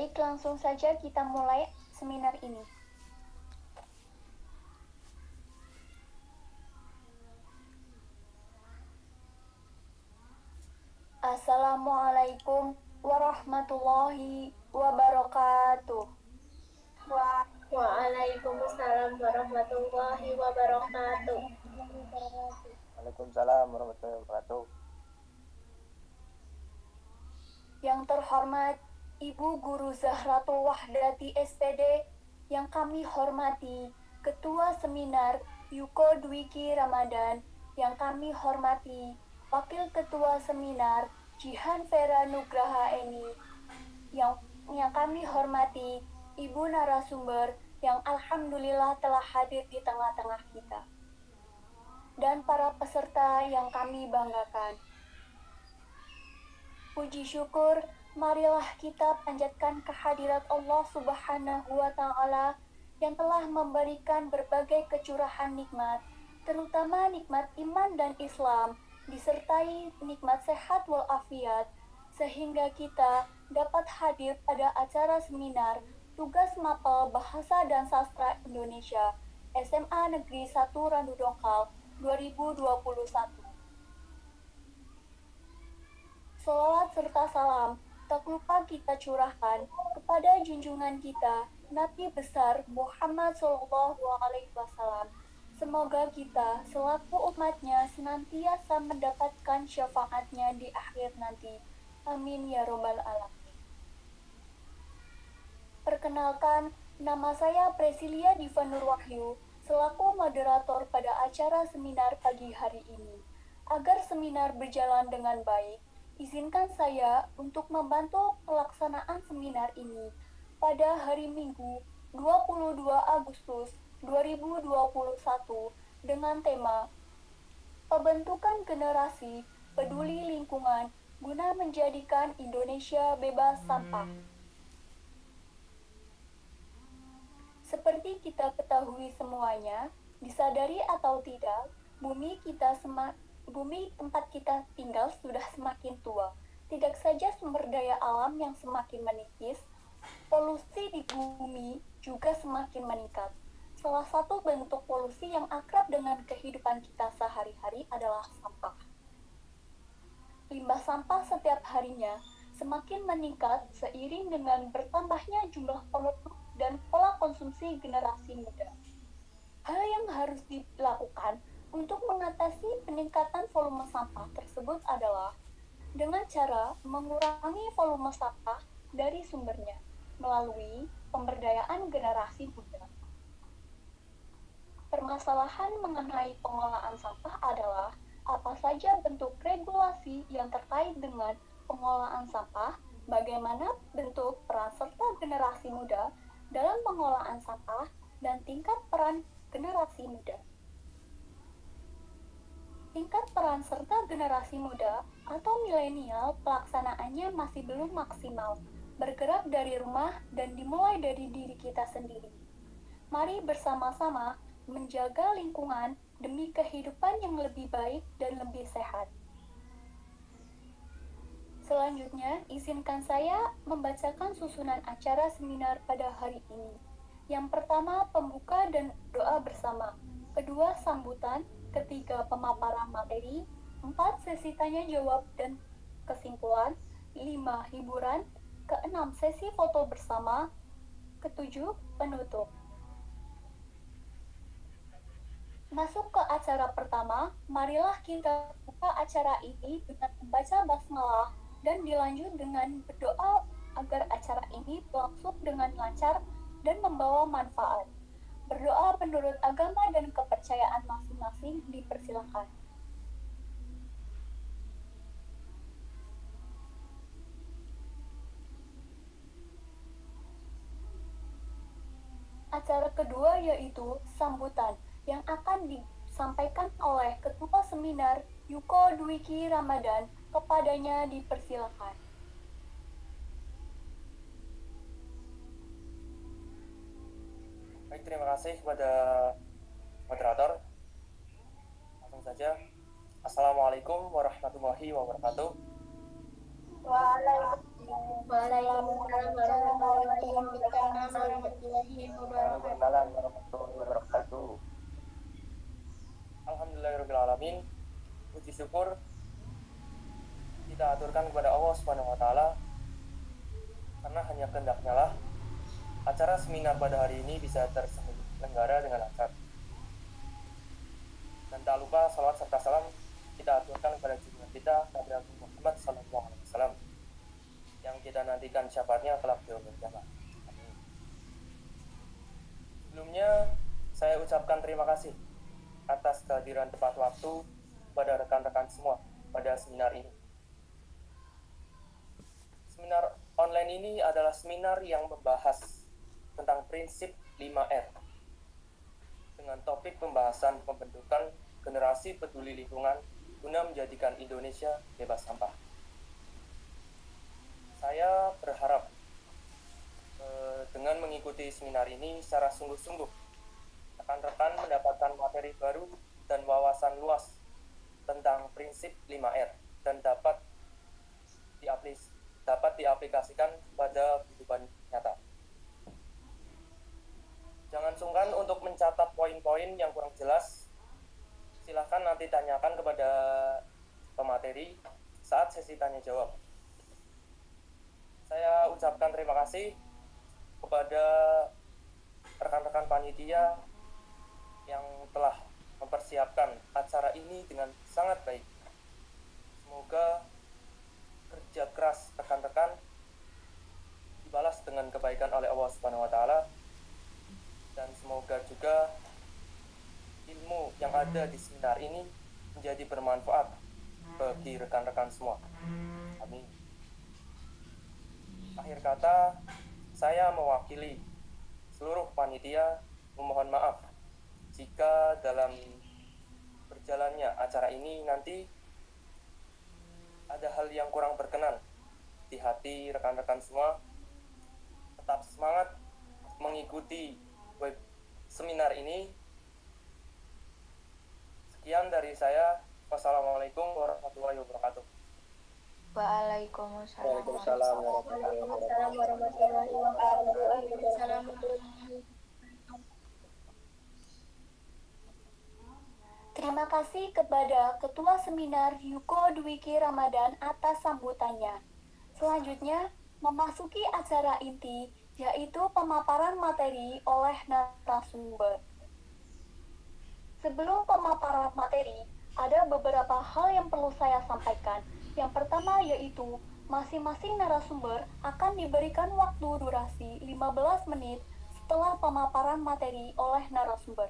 Baik, langsung saja kita mulai seminar ini. Assalamualaikum warahmatullahi wabarakatuh. Waalaikumsalam warahmatullahi wabarakatuh. Waalaikumsalam warahmatullahi wabarakatuh. Yang terhormat Ibu Guru Zahratul Wahdati SPD, yang kami hormati Ketua Seminar Yuko Dwiki Ramadan, yang kami hormati Wakil Ketua Seminar Jihan Vera Nugraha Eni, yang kami hormati Ibu narasumber yang alhamdulillah telah hadir di tengah-tengah kita, dan para peserta yang kami banggakan. Puji syukur, marilah kita panjatkan kehadirat Allah Subhanahu wa Ta'ala yang telah memberikan berbagai kecurahan nikmat, terutama nikmat iman dan Islam, disertai nikmat sehat walafiat, sehingga kita dapat hadir pada acara seminar Tugas Mapel Bahasa dan Sastra Indonesia SMA Negeri 1 Randu Dongkal 2021. Salawat serta salam tak lupa kita curahkan kepada junjungan kita Nabi besar Muhammad SAW. Semoga kita selaku umatnya senantiasa mendapatkan syafaatnya di akhir nanti. Amin ya robbal alamin. Perkenalkan, nama saya Presilia Diva Nurwahyu selaku moderator pada acara seminar pagi hari ini. Agar seminar berjalan dengan baik, izinkan saya untuk membantu pelaksanaan seminar ini pada hari Minggu 22 Agustus 2021 dengan tema Pembentukan Generasi Peduli Lingkungan guna menjadikan Indonesia bebas sampah. Seperti kita ketahui semuanya, disadari atau tidak, bumi tempat kita tinggal sudah semakin tua. Tidak saja sumber daya alam yang semakin menipis, polusi di bumi juga semakin meningkat. Salah satu bentuk polusi yang akrab dengan kehidupan kita sehari-hari adalah sampah. Limbah sampah setiap harinya semakin meningkat seiring dengan bertambahnya jumlah penduduk dan pola konsumsi generasi muda. Hal yang harus dilakukan untuk mengatasi peningkatan volume sampah tersebut adalah dengan cara mengurangi volume sampah dari sumbernya melalui pemberdayaan generasi muda. Permasalahan mengenai pengelolaan sampah adalah apa saja bentuk regulasi yang terkait dengan pengelolaan sampah, bagaimana bentuk peran serta generasi muda dalam pengelolaan sampah, dan tingkat peran generasi muda. Tingkat peran serta generasi muda atau milenial pelaksanaannya masih belum maksimal, bergerak dari rumah dan dimulai dari diri kita sendiri. Mari bersama-sama menjaga lingkungan demi kehidupan yang lebih baik dan lebih sehat. Selanjutnya, izinkan saya membacakan susunan acara seminar pada hari ini. Yang pertama, pembuka dan doa bersama. Kedua, sambutan. Ketiga, pemaparan materi. 4, sesi tanya jawab dan kesimpulan. 5, hiburan. Keenam, sesi foto bersama. Ketujuh, penutup. Masuk ke acara pertama, marilah kita buka acara ini dengan membaca basmalah dan dilanjut dengan berdoa agar acara ini berlangsung dengan lancar dan membawa manfaat. Berdoa menurut agama dan kepercayaan masing-masing dipersilakan. Acara kedua yaitu sambutan yang akan disampaikan oleh Ketua Seminar Yuko Dwiki Ramadan. Kepadanya dipersilakan. Baik, terima kasih kepada moderator. Langsung saja. Assalamualaikum warahmatullahi wabarakatuh. Waalaikumsalam Waalaikumsalam warahmatullahi wabarakatuh. Waalaikumsalam warahmatullahi wabarakatuh. Alhamdulillahirrahmanirrahim. Puji syukur kita aturkan kepada Allah Subhanahu wa Ta'ala, karena hanya kehendaknya lah acara seminar pada hari ini bisa terselenggara dengan lancar. Dan tak lupa salawat serta salam kita aturkan kepada junjungan kita Nabi Muhammad SAW, yang kita nantikan syafaatnya kelak di yaumil qiyamah. Amin. Sebelumnya saya ucapkan terima kasih atas kehadiran tepat waktu pada rekan-rekan semua pada seminar ini. Seminar online ini adalah seminar yang membahas tentang prinsip 5R dengan topik pembahasan pembentukan generasi peduli lingkungan guna menjadikan Indonesia bebas sampah. Saya berharap dengan mengikuti seminar ini secara sungguh-sungguh, rekan-rekan mendapatkan materi baru dan wawasan luas tentang prinsip 5R dan dapat diaplikasikan pada kehidupan nyata. Jangan sungkan untuk mencatat poin-poin yang kurang jelas. Silahkan nanti tanyakan kepada pemateri saat sesi tanya jawab. Saya ucapkan terima kasih kepada rekan-rekan panitia yang telah mempersiapkan acara ini dengan sangat baik. Semoga kerja keras rekan-rekan dibalas dengan kebaikan oleh Allah Subhanahu wa Ta'ala, dan semoga juga ilmu yang ada di seminar ini menjadi bermanfaat bagi rekan-rekan semua. Amin. Akhir kata, saya mewakili seluruh panitia memohon maaf jika dalam berjalannya acara ini nanti ada hal yang kurang berkenan di hati rekan-rekan semua. Tetap semangat mengikuti web seminar ini. Sekian dari saya. Wassalamualaikum warahmatullahi wabarakatuh. Waalaikumsalam warahmatullahi wabarakatuh. Terima kasih kepada Ketua Seminar Yuko Dwiki Ramadan atas sambutannya. Selanjutnya, memasuki acara inti, yaitu pemaparan materi oleh narasumber. Sebelum pemaparan materi, ada beberapa hal yang perlu saya sampaikan. Yang pertama yaitu, masing-masing narasumber akan diberikan waktu durasi 15 menit setelah pemaparan materi oleh narasumber.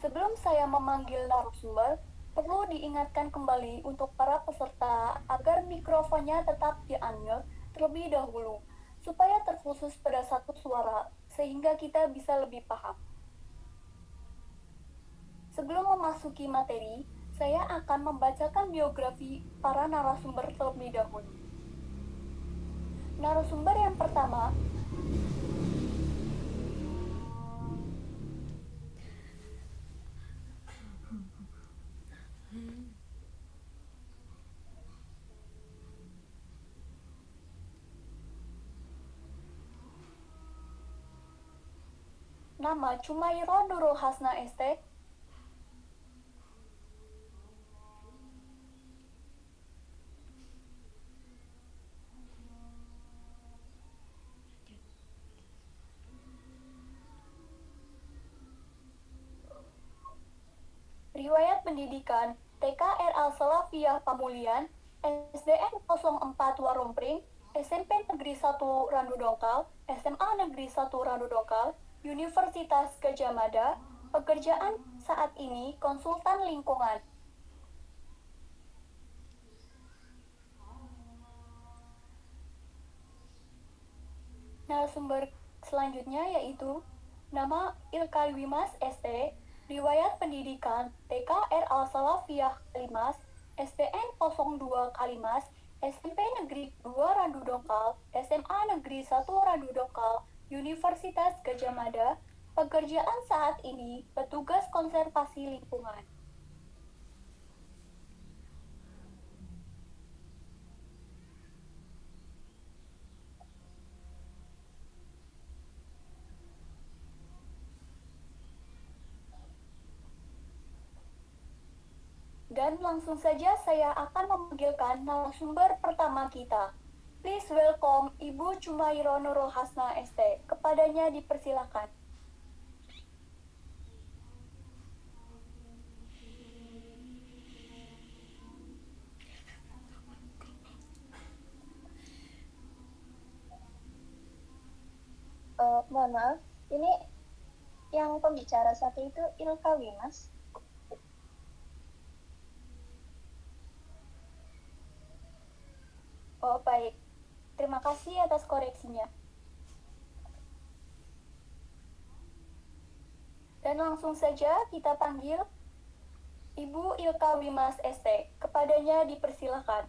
Sebelum saya memanggil narasumber, perlu diingatkan kembali untuk para peserta agar mikrofonnya tetap di-unmute terlebih dahulu, supaya terfokus pada satu suara, sehingga kita bisa lebih paham. Sebelum memasuki materi, saya akan membacakan biografi para narasumber terlebih dahulu. Narasumber yang pertama, nama Cumairo Nurul Hasna ST. Riwayat pendidikan TKR Al-Salafiyah Pamulian, SDN 04 Warumpring, SMP Negeri 1 Randu Dongkal, SMA Negeri 1 Randu Dongkal, Universitas Gadjah Mada. Pekerjaan saat ini konsultan lingkungan. Narasumber selanjutnya yaitu nama Ilkay Wimas ST, riwayat pendidikan TKR Al-Salafiyah Kalimas, SDN 02 Kalimas, SMP Negeri 2 Randu Dongkal, SMA Negeri 1 Randu Dongkal, Universitas Gadjah Mada. Pekerjaan saat ini petugas konservasi lingkungan. Dan langsung saja saya akan memanggilkan narasumber pertama kita. Please welcome Ibu Chumairo Nurul Hasna ST. Kepadanya dipersilakan. Mohon maaf, ini yang pembicara satu itu Ilka Wimas. Oh, baik. Terima kasih atas koreksinya. Dan langsung saja kita panggil Ibu Ilka Wimas ST. Kepadanya dipersilakan.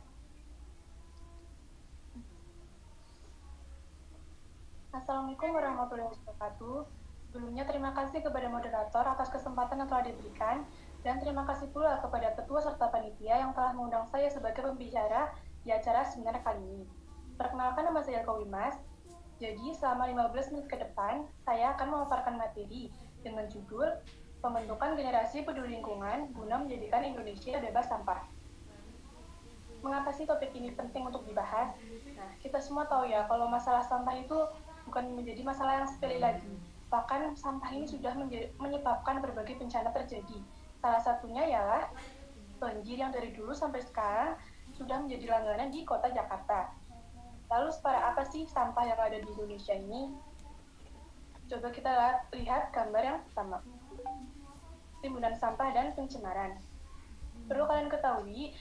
Assalamualaikum warahmatullahi wabarakatuh. Sebelumnya terima kasih kepada moderator atas kesempatan yang telah diberikan, dan terima kasih pula kepada ketua serta panitia yang telah mengundang saya sebagai pembicara di acara seminar kali ini. Perkenalkan, nama saya Ilka Wimas. Jadi selama 15 menit ke depan, saya akan memaparkan materi dengan judul Pembentukan Generasi Peduli Lingkungan guna menjadikan Indonesia bebas sampah. Mengapa sih topik ini penting untuk dibahas? Nah, kita semua tahu ya, kalau masalah sampah itu bukan menjadi masalah yang sepele lagi. Bahkan sampah ini sudah menyebabkan berbagai bencana terjadi. Salah satunya ialah banjir yang dari dulu sampai sekarang sudah menjadi langganan di kota Jakarta. Lalu separah apa sih sampah yang ada di Indonesia ini? Coba kita lihat gambar yang pertama. Timbunan sampah dan pencemaran. Perlu kalian ketahui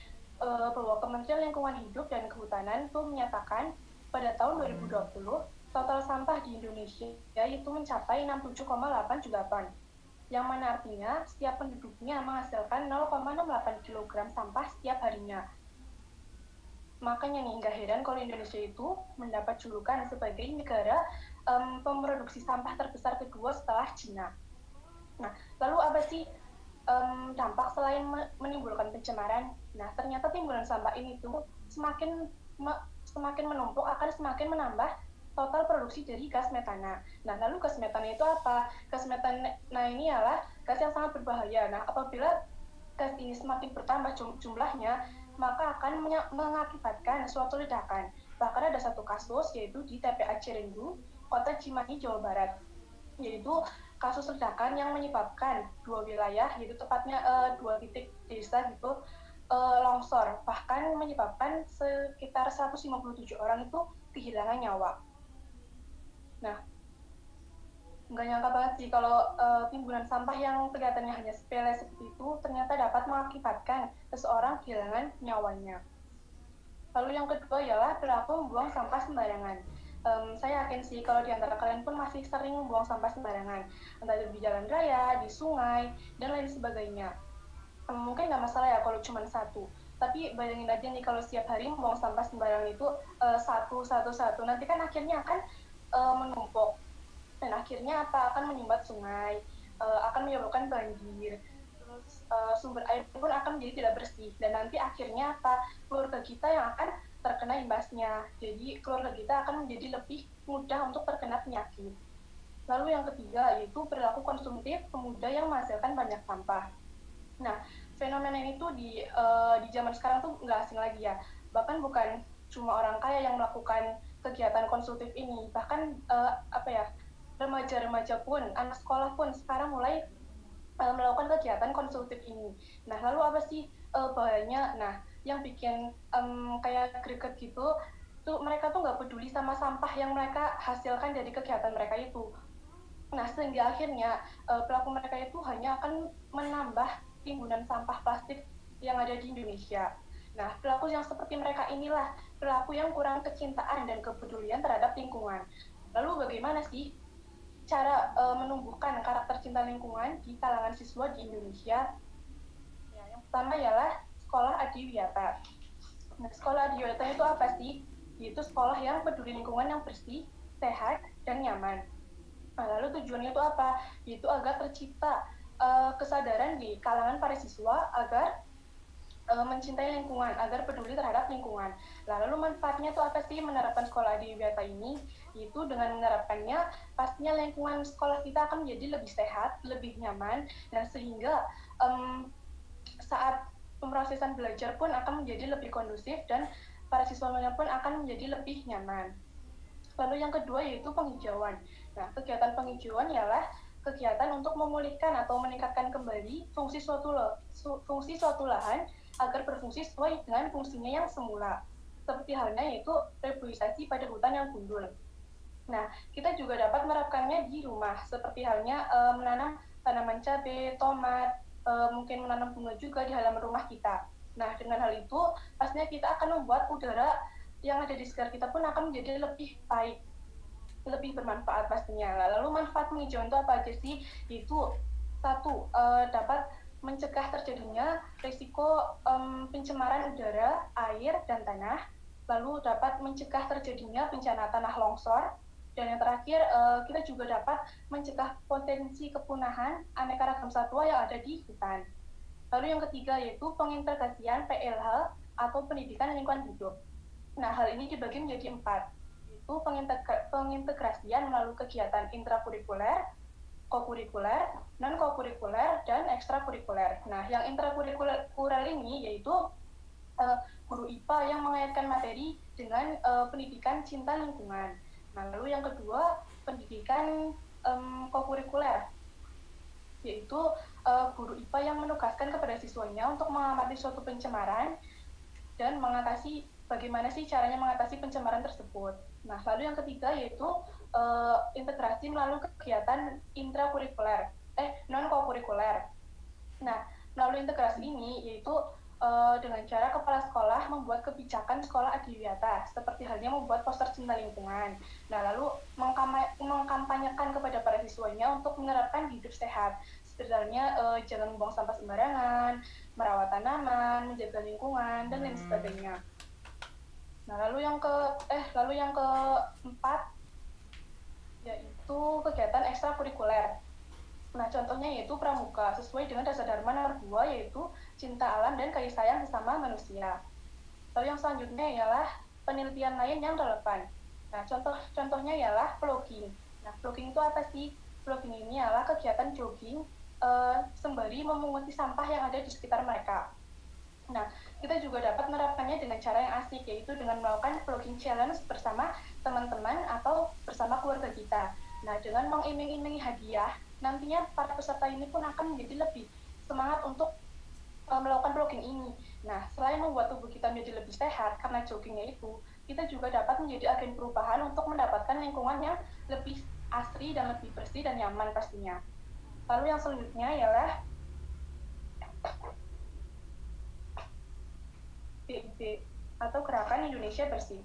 bahwa Kementerian Lingkungan Hidup dan Kehutanan itu menyatakan pada tahun 2020 total sampah di Indonesia itu mencapai 67,8 juta ton, yang mana artinya setiap penduduknya menghasilkan 0,68 kg sampah setiap harinya. Makanya nih, nggak heran kalau Indonesia itu mendapat julukan sebagai negara pemroduksi sampah terbesar kedua setelah Cina. Nah, lalu apa sih dampak selain menimbulkan pencemaran? Nah, ternyata timbunan sampah ini tuh semakin menumpuk akan semakin menambah total produksi dari gas metana. Nah, lalu gas metana itu apa? Gas metana ini adalah gas yang sangat berbahaya. Nah, apabila gas ini semakin bertambah jumlahnya, maka akan mengakibatkan suatu ledakan. Bahkan ada satu kasus, yaitu di TPA Cirendu, Kota Cimahi, Jawa Barat. Yaitu kasus ledakan yang menyebabkan dua wilayah, yaitu tepatnya 2 titik desa gitu, longsor. Bahkan menyebabkan sekitar 157 orang itu kehilangan nyawa. Nah, nggak nyangka banget sih kalau timbunan sampah yang kelihatannya hanya sepele seperti itu ternyata dapat mengakibatkan seseorang kehilangan nyawanya. Lalu yang kedua ialah perilaku membuang sampah sembarangan. Saya yakin sih kalau di antara kalian pun masih sering membuang sampah sembarangan, entah itu di jalan raya, di sungai, dan lain sebagainya. Mungkin nggak masalah ya kalau cuma satu, tapi bayangin aja nih kalau setiap hari membuang sampah sembarangan itu satu, nanti kan akhirnya akan menumpuk, dan akhirnya apa, akan menyumbat sungai, akan menyebabkan banjir, terus sumber air pun akan menjadi tidak bersih, dan nanti akhirnya apa, keluarga kita yang akan terkena imbasnya. Jadi keluarga kita akan menjadi lebih mudah untuk terkena penyakit. Lalu yang ketiga yaitu perilaku konsumtif pemuda yang menghasilkan banyak sampah. Nah, fenomena ini tuh di zaman sekarang tuh nggak asing lagi ya. Bahkan bukan cuma orang kaya yang melakukan kegiatan konsumtif ini, bahkan remaja-remaja pun, anak sekolah pun sekarang mulai melakukan kegiatan konsumtif ini. Nah, lalu apa sih bahayanya? Nah, yang bikin kayak greget gitu, tuh mereka tuh nggak peduli sama sampah yang mereka hasilkan dari kegiatan mereka itu. Nah, sehingga akhirnya pelaku mereka itu hanya akan menambah timbunan sampah plastik yang ada di Indonesia. Nah, pelaku yang seperti mereka inilah pelaku yang kurang kecintaan dan kepedulian terhadap lingkungan. Lalu bagaimana sih cara menumbuhkan karakter cinta lingkungan di kalangan siswa di Indonesia? Ya, yang pertama ialah sekolah adiwiyata. Nah, sekolah adiwiyata itu apa sih? Yaitu sekolah yang peduli lingkungan yang bersih, sehat, dan nyaman. Nah, lalu tujuannya itu apa? Yaitu agar tercipta kesadaran di kalangan para siswa agar mencintai lingkungan, agar peduli terhadap lingkungan. Lalu manfaatnya itu apa sih menerapkan sekolah adiwiyata ini? Yaitu dengan menerapkannya, pastinya lingkungan sekolah kita akan menjadi lebih sehat, lebih nyaman, dan sehingga saat pemrosesan belajar pun akan menjadi lebih kondusif dan para siswanya pun akan menjadi lebih nyaman. Lalu yang kedua yaitu penghijauan. Nah, kegiatan penghijauan ialah kegiatan untuk memulihkan atau meningkatkan kembali fungsi suatu lahan agar berfungsi sesuai dengan fungsinya yang semula. Seperti halnya yaitu reboisasi pada hutan yang gundul. Nah, kita juga dapat menerapkannya di rumah, seperti halnya menanam tanaman cabai, tomat, mungkin menanam bunga juga di halaman rumah kita. Nah, dengan hal itu, pastinya kita akan membuat udara yang ada di sekitar kita pun akan menjadi lebih baik, lebih bermanfaat pastinya. Lalu manfaat penghijauan itu apa aja sih? Itu satu, dapat mencegah terjadinya risiko pencemaran udara, air, dan tanah. Lalu dapat mencegah terjadinya bencana tanah longsor. Dan yang terakhir, kita juga dapat mencegah potensi kepunahan aneka ragam satwa yang ada di hutan. Lalu yang ketiga yaitu pengintegrasian PLH atau pendidikan lingkungan hidup. Nah, hal ini dibagi menjadi 4, yaitu pengintegrasian melalui kegiatan intrakurikuler, kokurikuler, non-kokurikuler, dan ekstrakurikuler. Nah, yang intrakurikuler ini yaitu guru IPA yang mengaitkan materi dengan pendidikan cinta lingkungan. Nah, lalu yang kedua, pendidikan kokurikuler, yaitu guru IPA yang menugaskan kepada siswanya untuk mengamati suatu pencemaran dan mengatasi bagaimana sih caranya mengatasi pencemaran tersebut. Nah, lalu yang ketiga yaitu integrasi melalui kegiatan intrakurikuler, non-kokurikuler. Nah, melalui integrasi ini yaitu dengan cara kepala sekolah membuat kebijakan sekolah adiwiyata, seperti halnya membuat poster cinta lingkungan. Nah, lalu mengkampanyekan kepada para siswanya untuk menerapkan hidup sehat, seperti halnya jangan membuang sampah sembarangan, merawat tanaman, menjaga lingkungan, dan lain sebagainya. Nah, lalu yang keempat yaitu kegiatan ekstrakurikuler. Nah, contohnya yaitu pramuka, sesuai dengan dasar dharma nomor 2, yaitu cinta alam dan kasih sayang sesama manusia. Lalu yang selanjutnya ialah penelitian lain yang relevan. Nah, contohnya ialah vlogging. Nah, vlogging itu apa sih? Vlogging ini adalah kegiatan jogging sembari memunguti sampah yang ada di sekitar mereka. Nah, kita juga dapat menerapkannya dengan cara yang asik, yaitu dengan melakukan vlogging challenge bersama teman-teman atau bersama keluarga kita. Nah, dengan mengiming-imingi hadiah, nantinya para peserta ini pun akan menjadi lebih semangat untuk melakukan vlogging ini. Nah, selain membuat tubuh kita menjadi lebih sehat karena joggingnya itu, kita juga dapat menjadi agen perubahan untuk mendapatkan lingkungan yang lebih asri dan lebih bersih dan nyaman pastinya. Lalu yang selanjutnya ialah GIB atau Gerakan Indonesia Bersih.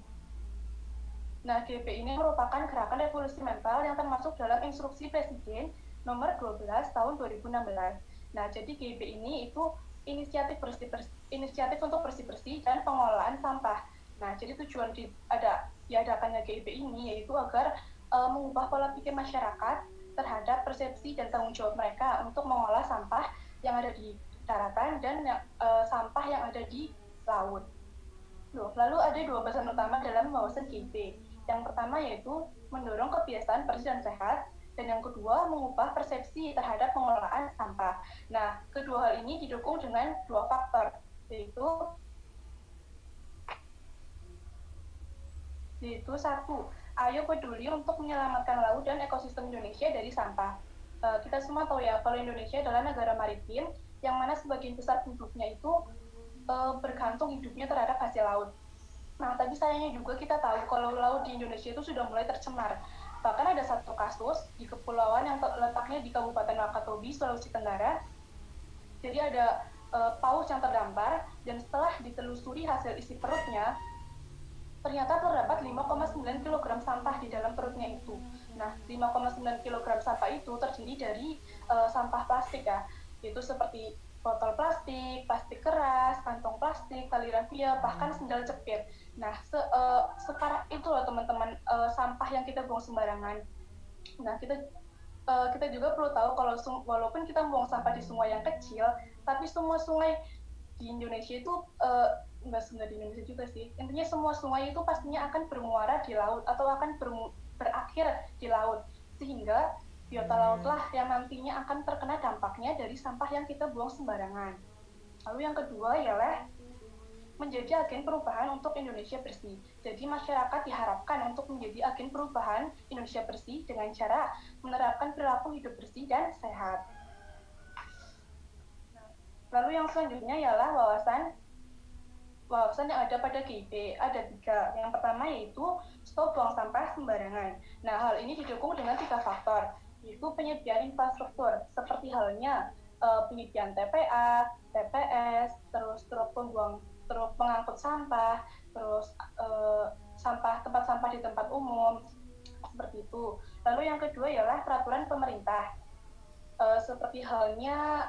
Nah, GIB ini merupakan gerakan revolusi mental yang termasuk dalam instruksi Presiden nomor 12 tahun 2016. Nah, jadi GIB ini itu inisiatif untuk bersih-bersih dan pengelolaan sampah. Nah, jadi tujuan diadakannya GIB ini yaitu agar mengubah pola pikir masyarakat terhadap persepsi dan tanggung jawab mereka untuk mengolah sampah yang ada di daratan dan sampah yang ada di laut. Lalu ada 2 bahasan utama dalam wawasan GIB. Yang pertama yaitu mendorong kebiasaan bersih dan sehat, dan yang kedua mengubah persepsi terhadap pengelolaan sampah. Nah, kedua hal ini didukung dengan 2 faktor, yaitu satu, ayo peduli untuk menyelamatkan laut dan ekosistem Indonesia dari sampah. Kita semua tahu ya, kalau Indonesia adalah negara maritim yang mana sebagian besar penduduknya itu bergantung hidupnya terhadap hasil laut. Nah, tapi sayangnya juga kita tahu kalau laut di Indonesia itu sudah mulai tercemar. Bahkan ada satu kasus di kepulauan yang letaknya di Kabupaten Wakatobi, Sulawesi Tenggara. Jadi ada paus yang terdampar, dan setelah ditelusuri hasil isi perutnya, ternyata terdapat 5,9 kg sampah di dalam perutnya itu. Nah, 5,9 kg sampah itu terdiri dari sampah plastik ya, yaitu seperti botol plastik, plastik keras, kantong plastik, tali rafia, bahkan sendal jepit. Nah, separah itu loh teman-teman sampah yang kita buang sembarangan. Nah, kita juga perlu tahu kalau walaupun kita buang sampah di sungai yang kecil, tapi semua sungai di Indonesia itu enggak di Indonesia juga sih. Intinya semua sungai itu pastinya akan bermuara di laut atau akan berakhir di laut, sehingga biota lautlah yang nantinya akan terkena dampaknya dari sampah yang kita buang sembarangan. Lalu yang kedua ialah menjadi agen perubahan untuk Indonesia bersih. Jadi masyarakat diharapkan untuk menjadi agen perubahan Indonesia bersih dengan cara menerapkan perilaku hidup bersih dan sehat. Lalu yang selanjutnya ialah wawasan yang ada pada GIP. Ada 3. Yang pertama yaitu stop buang sampah sembarangan. Nah, hal ini didukung dengan 3 faktor, yaitu penyediaan infrastruktur, seperti halnya penyediaan TPA, TPS, terus truk pengangkut sampah, terus tempat sampah di tempat umum, seperti itu. Lalu yang kedua ialah peraturan pemerintah, seperti halnya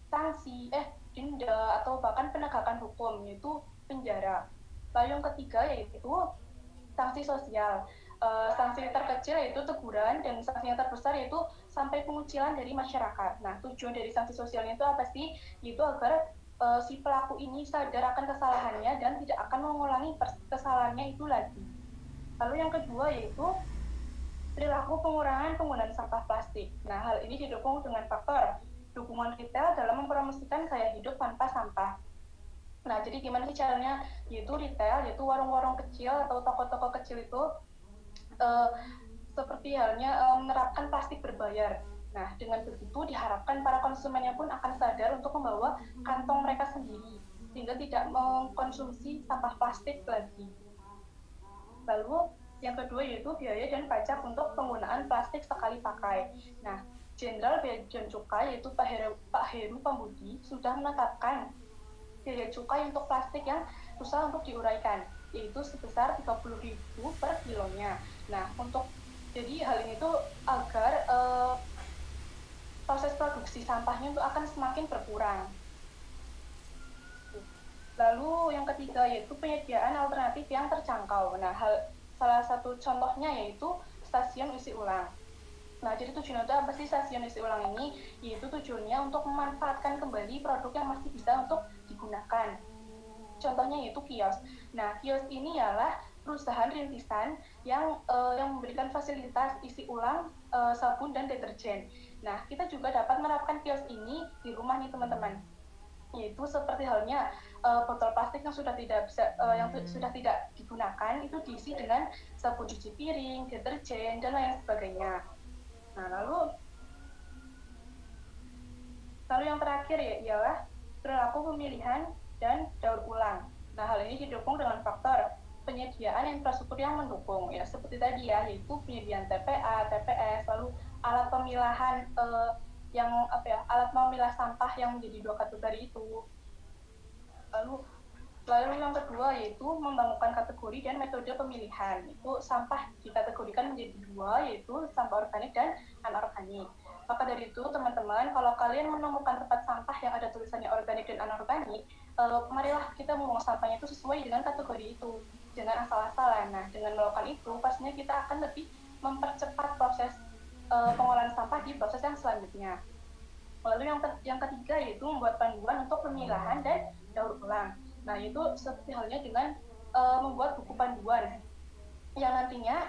sanksi, denda, atau bahkan penegakan hukum, yaitu penjara. Lalu yang ketiga yaitu sanksi sosial. Sanksi terkecil yaitu teguran, dan sanksi yang terbesar yaitu sampai pengucilan dari masyarakat. Nah, tujuan dari sanksi sosialnya itu apa sih? Yaitu agar si pelaku ini sadar akan kesalahannya dan tidak akan mengulangi kesalahannya itu lagi. Lalu yang kedua yaitu perilaku pengurangan penggunaan sampah plastik. Nah, hal ini didukung dengan faktor dukungan retail dalam mempromosikan gaya hidup tanpa sampah. Nah, jadi gimana sih caranya? Yaitu retail, yaitu warung-warung kecil atau toko-toko kecil itu seperti halnya menerapkan plastik berbayar. Nah, dengan begitu diharapkan para konsumennya pun akan sadar untuk membawa kantong mereka sendiri, sehingga tidak mengkonsumsi sampah plastik lagi. Lalu, yang kedua yaitu biaya dan pajak untuk penggunaan plastik sekali pakai. Nah, Jenderal Bea dan Cukai yaitu Pak Heru Pambudi sudah menetapkan biaya cukai untuk plastik yang susah untuk diuraikan, yaitu sebesar 30.000 per kilonya. Nah, jadi hal ini tuh agar proses produksi sampahnya itu akan semakin berkurang. Lalu yang ketiga yaitu penyediaan alternatif yang terjangkau. Nah, salah satu contohnya yaitu stasiun isi ulang. Nah, jadi tujuannya itu apa sih stasiun isi ulang ini? Yaitu tujuannya untuk memanfaatkan kembali produk yang masih bisa untuk digunakan. Contohnya yaitu kios. Nah, kios ini ialah perusahaan rintisan yang memberikan fasilitas isi ulang sabun dan deterjen. Nah, kita juga dapat menerapkan kios ini di rumah nih teman-teman. Yaitu seperti halnya botol plastik yang sudah tidak digunakan itu diisi dengan sabun cuci piring, deterjen, dan lain sebagainya. Nah, lalu yang terakhir ialah perilaku pemilihan dan daur ulang. Nah, hal ini didukung dengan faktor penyediaan infrastruktur yang mendukung, ya seperti tadi ya, yaitu penyediaan TPA, TPS, lalu alat pemilahan alat memilah sampah yang menjadi 2 kategori itu. Lalu yang kedua yaitu membangunkan kategori dan metode pemilihan. Itu sampah dikategorikan menjadi 2, yaitu sampah organik dan anorganik. Maka dari itu teman-teman, kalau kalian menemukan tempat sampah yang ada tulisannya organik dan anorganik, marilah kita membuang sampahnya itu sesuai dengan kategori itu, jangan asal-asalan. Nah, dengan melakukan itu pastinya kita akan lebih mempercepat proses pengolahan sampah di proses yang selanjutnya. Lalu yang ketiga yaitu membuat panduan untuk pemilahan dan daur ulang. Nah, itu seperti halnya dengan membuat buku panduan yang nantinya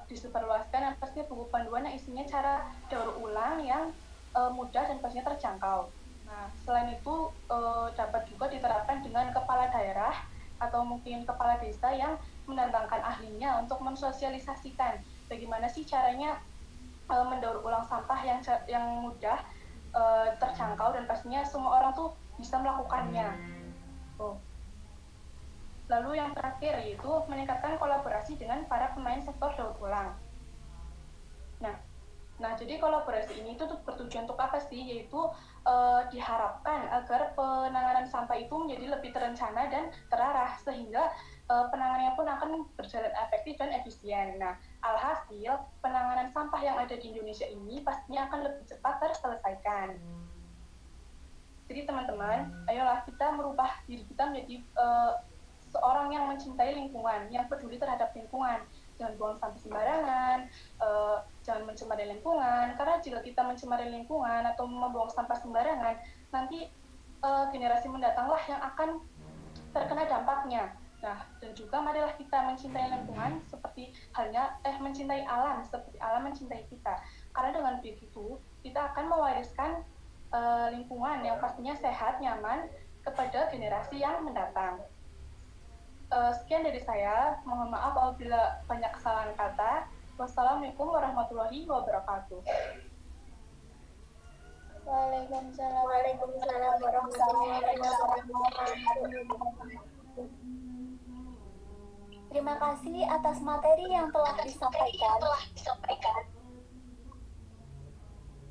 disebarluaskan, dan pastinya buku panduan yang isinya cara daur ulang yang mudah dan pastinya terjangkau. Nah, selain itu dapat juga diterapkan dengan kepala daerah atau mungkin kepala desa yang mendatangkan ahlinya untuk mensosialisasikan bagaimana sih caranya mendaur ulang sampah yang mudah, terjangkau, dan pastinya semua orang tuh bisa melakukannya. Lalu yang terakhir yaitu meningkatkan kolaborasi dengan para pemain sektor daur ulang. Nah, jadi kolaborasi ini itu bertujuan untuk apa sih? Yaitu diharapkan agar penanganan sampah itu menjadi lebih terencana dan terarah, sehingga penanganannya pun akan berjalan efektif dan efisien. Nah, alhasil penanganan sampah yang ada di Indonesia ini pastinya akan lebih cepat terselesaikan. Jadi teman-teman, ayolah kita merubah diri kita menjadi seorang yang mencintai lingkungan, yang peduli terhadap lingkungan. Jangan buang sampah sembarangan, jangan mencemari lingkungan, karena jika kita mencemari lingkungan atau membuang sampah sembarangan, nanti generasi mendatanglah yang akan terkena dampaknya. Nah, dan juga marilah kita mencintai lingkungan seperti halnya mencintai alam seperti alam mencintai kita. Karena dengan begitu kita akan mewariskan lingkungan yang pastinya sehat, nyaman kepada generasi yang mendatang. Sekian dari saya. Mohon maaf apabila banyak kesalahan kata. Wassalamualaikum warahmatullahi wabarakatuh. Waalaikumsalam warahmatullahi wabarakatuh. Terima kasih atas materi yang telah disampaikan.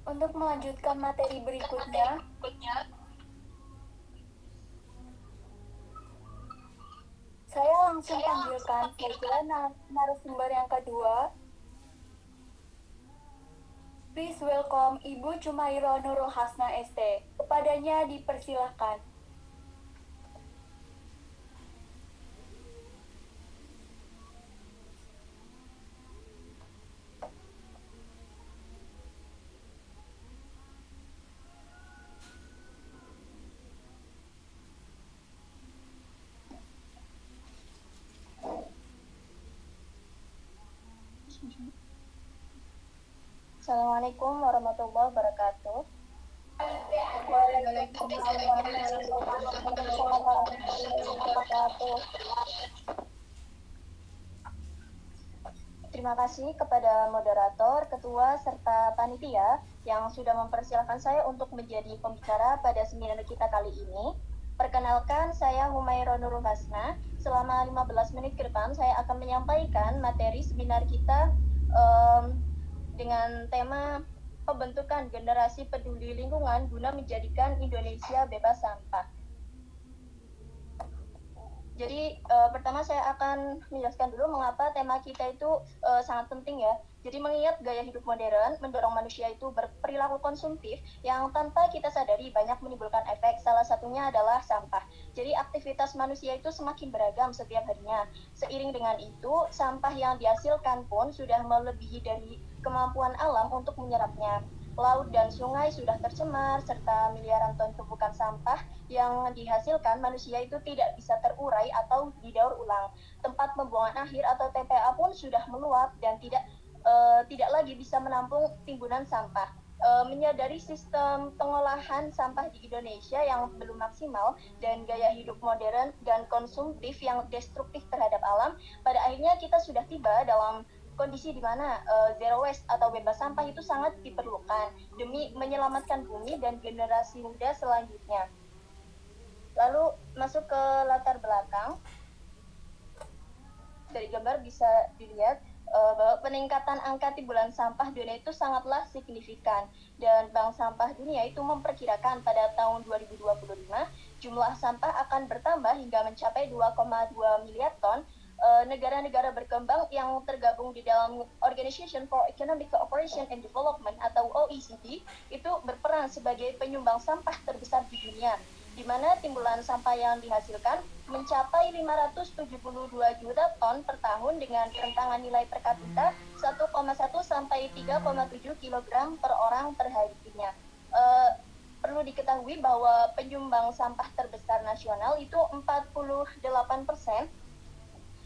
Untuk melanjutkan materi berikutnya, saya langsung panggilkan saja narasumber yang kedua. Please welcome Ibu Cumairo Nurul Hasna ST. Kepadanya dipersilahkan. Assalamualaikum warahmatullahi wabarakatuh. Waalaikumsalam warahmatullahi wabarakatuh. Terima kasih kepada moderator, ketua, serta panitia yang sudah mempersilahkan saya untuk menjadi pembicara pada seminar kita kali ini. Perkenalkan, saya Humaira Nurul Hasna. Selama 15 menit ke depan, saya akan menyampaikan materi seminar kita dengan tema pembentukan generasi peduli lingkungan guna menjadikan Indonesia bebas sampah. Jadi pertama saya akan menjelaskan dulu mengapa tema kita itu sangat penting ya. Jadi mengingat gaya hidup modern mendorong manusia itu berperilaku konsumtif yang tanpa kita sadari banyak menimbulkan efek. Salah satunya adalah sampah. Jadi aktivitas manusia itu semakin beragam setiap harinya. Seiring dengan itu, sampah yang dihasilkan pun sudah melebihi dari kemampuan alam untuk menyerapnya. Laut dan sungai sudah tercemar, serta miliaran ton tumpukan sampah yang dihasilkan manusia itu tidak bisa terurai atau didaur ulang. Tempat pembuangan akhir atau TPA pun sudah meluap dan tidak lagi bisa menampung timbunan sampah. Menyadari sistem pengolahan sampah di Indonesia yang belum maksimal dan gaya hidup modern dan konsumtif yang destruktif terhadap alam, pada akhirnya kita sudah tiba dalam kondisi di mana zero waste atau bebas sampah itu sangat diperlukan demi menyelamatkan bumi dan generasi muda selanjutnya. Lalu masuk ke latar belakang. Dari gambar bisa dilihat bahwa peningkatan angka timbulan sampah dunia itu sangatlah signifikan, dan Bank Sampah Dunia itu memperkirakan pada tahun 2025 jumlah sampah akan bertambah hingga mencapai 2,2 miliar ton. Negara-negara berkembang yang tergabung di dalam Organization for Economic Cooperation and Development atau OECD itu berperan sebagai penyumbang sampah terbesar di dunia, di mana timbulan sampah yang dihasilkan mencapai 572 juta ton per tahun dengan rentangan nilai per kapita 1,1 sampai 3,7 kg per orang per harinya. Perlu diketahui bahwa penyumbang sampah terbesar nasional itu 48%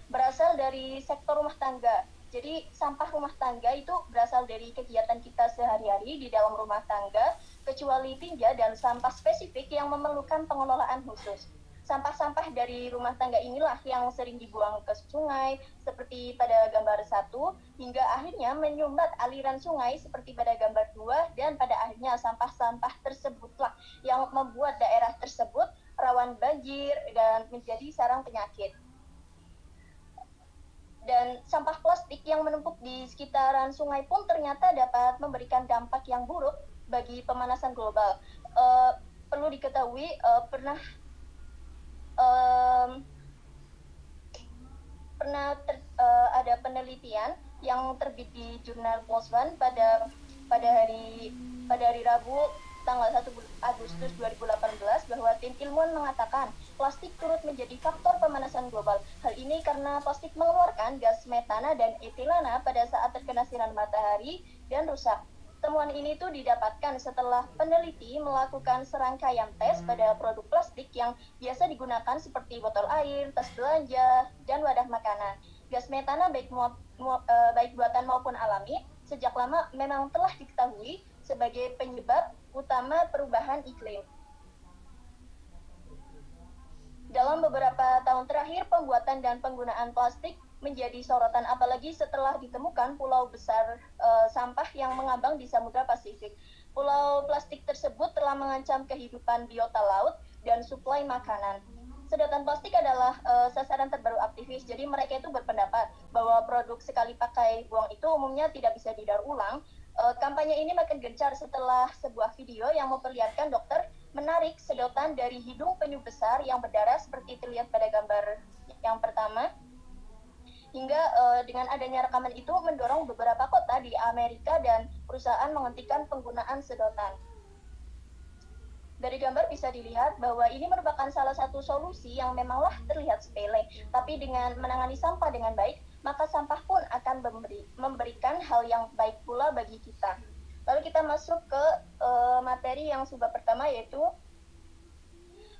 berasal dari sektor rumah tangga. Jadi sampah rumah tangga itu berasal dari kegiatan kita sehari-hari di dalam rumah tangga, kecuali tinja dan sampah spesifik yang memerlukan pengelolaan khusus. Sampah-sampah dari rumah tangga inilah yang sering dibuang ke sungai, seperti pada gambar 1, hingga akhirnya menyumbat aliran sungai seperti pada gambar 2, dan pada akhirnya sampah-sampah tersebutlah yang membuat daerah tersebut rawan banjir dan menjadi sarang penyakit. Dan sampah plastik yang menumpuk di sekitaran sungai pun ternyata dapat memberikan dampak yang buruk bagi pemanasan global. Perlu diketahui ada penelitian yang terbit di jurnal PLOS ONE pada hari Rabu tanggal 1 Agustus 2018 bahwa tim ilmuwan mengatakan plastik turut menjadi faktor pemanasan global. Hal ini karena plastik mengeluarkan gas metana dan etilana pada saat terkena sinar matahari dan rusak. Temuan ini tuh didapatkan setelah peneliti melakukan serangkaian tes pada produk plastik yang biasa digunakan seperti botol air, tas belanja, dan wadah makanan. Gas metana baik buatan maupun alami sejak lama memang telah diketahui sebagai penyebab utama perubahan iklim. Dalam beberapa tahun terakhir, pembuatan dan penggunaan plastik menjadi sorotan, apalagi setelah ditemukan pulau besar sampah yang mengambang di Samudra Pasifik. Pulau plastik tersebut telah mengancam kehidupan biota laut dan suplai makanan. Sedotan plastik adalah sasaran terbaru aktivis, jadi mereka itu berpendapat bahwa produk sekali pakai buang itu umumnya tidak bisa didaur ulang. Kampanye ini makin gencar setelah sebuah video yang memperlihatkan dokter menarik sedotan dari hidung penyu besar yang berdarah seperti terlihat pada gambar yang pertama. Hingga dengan adanya rekaman itu mendorong beberapa kota di Amerika dan perusahaan menghentikan penggunaan sedotan. Dari gambar bisa dilihat bahwa ini merupakan salah satu solusi yang memanglah terlihat sepele, tapi dengan menangani sampah dengan baik, maka sampah pun akan memberikan hal yang baik pula bagi kita. Lalu kita masuk ke materi yang subbab pertama, yaitu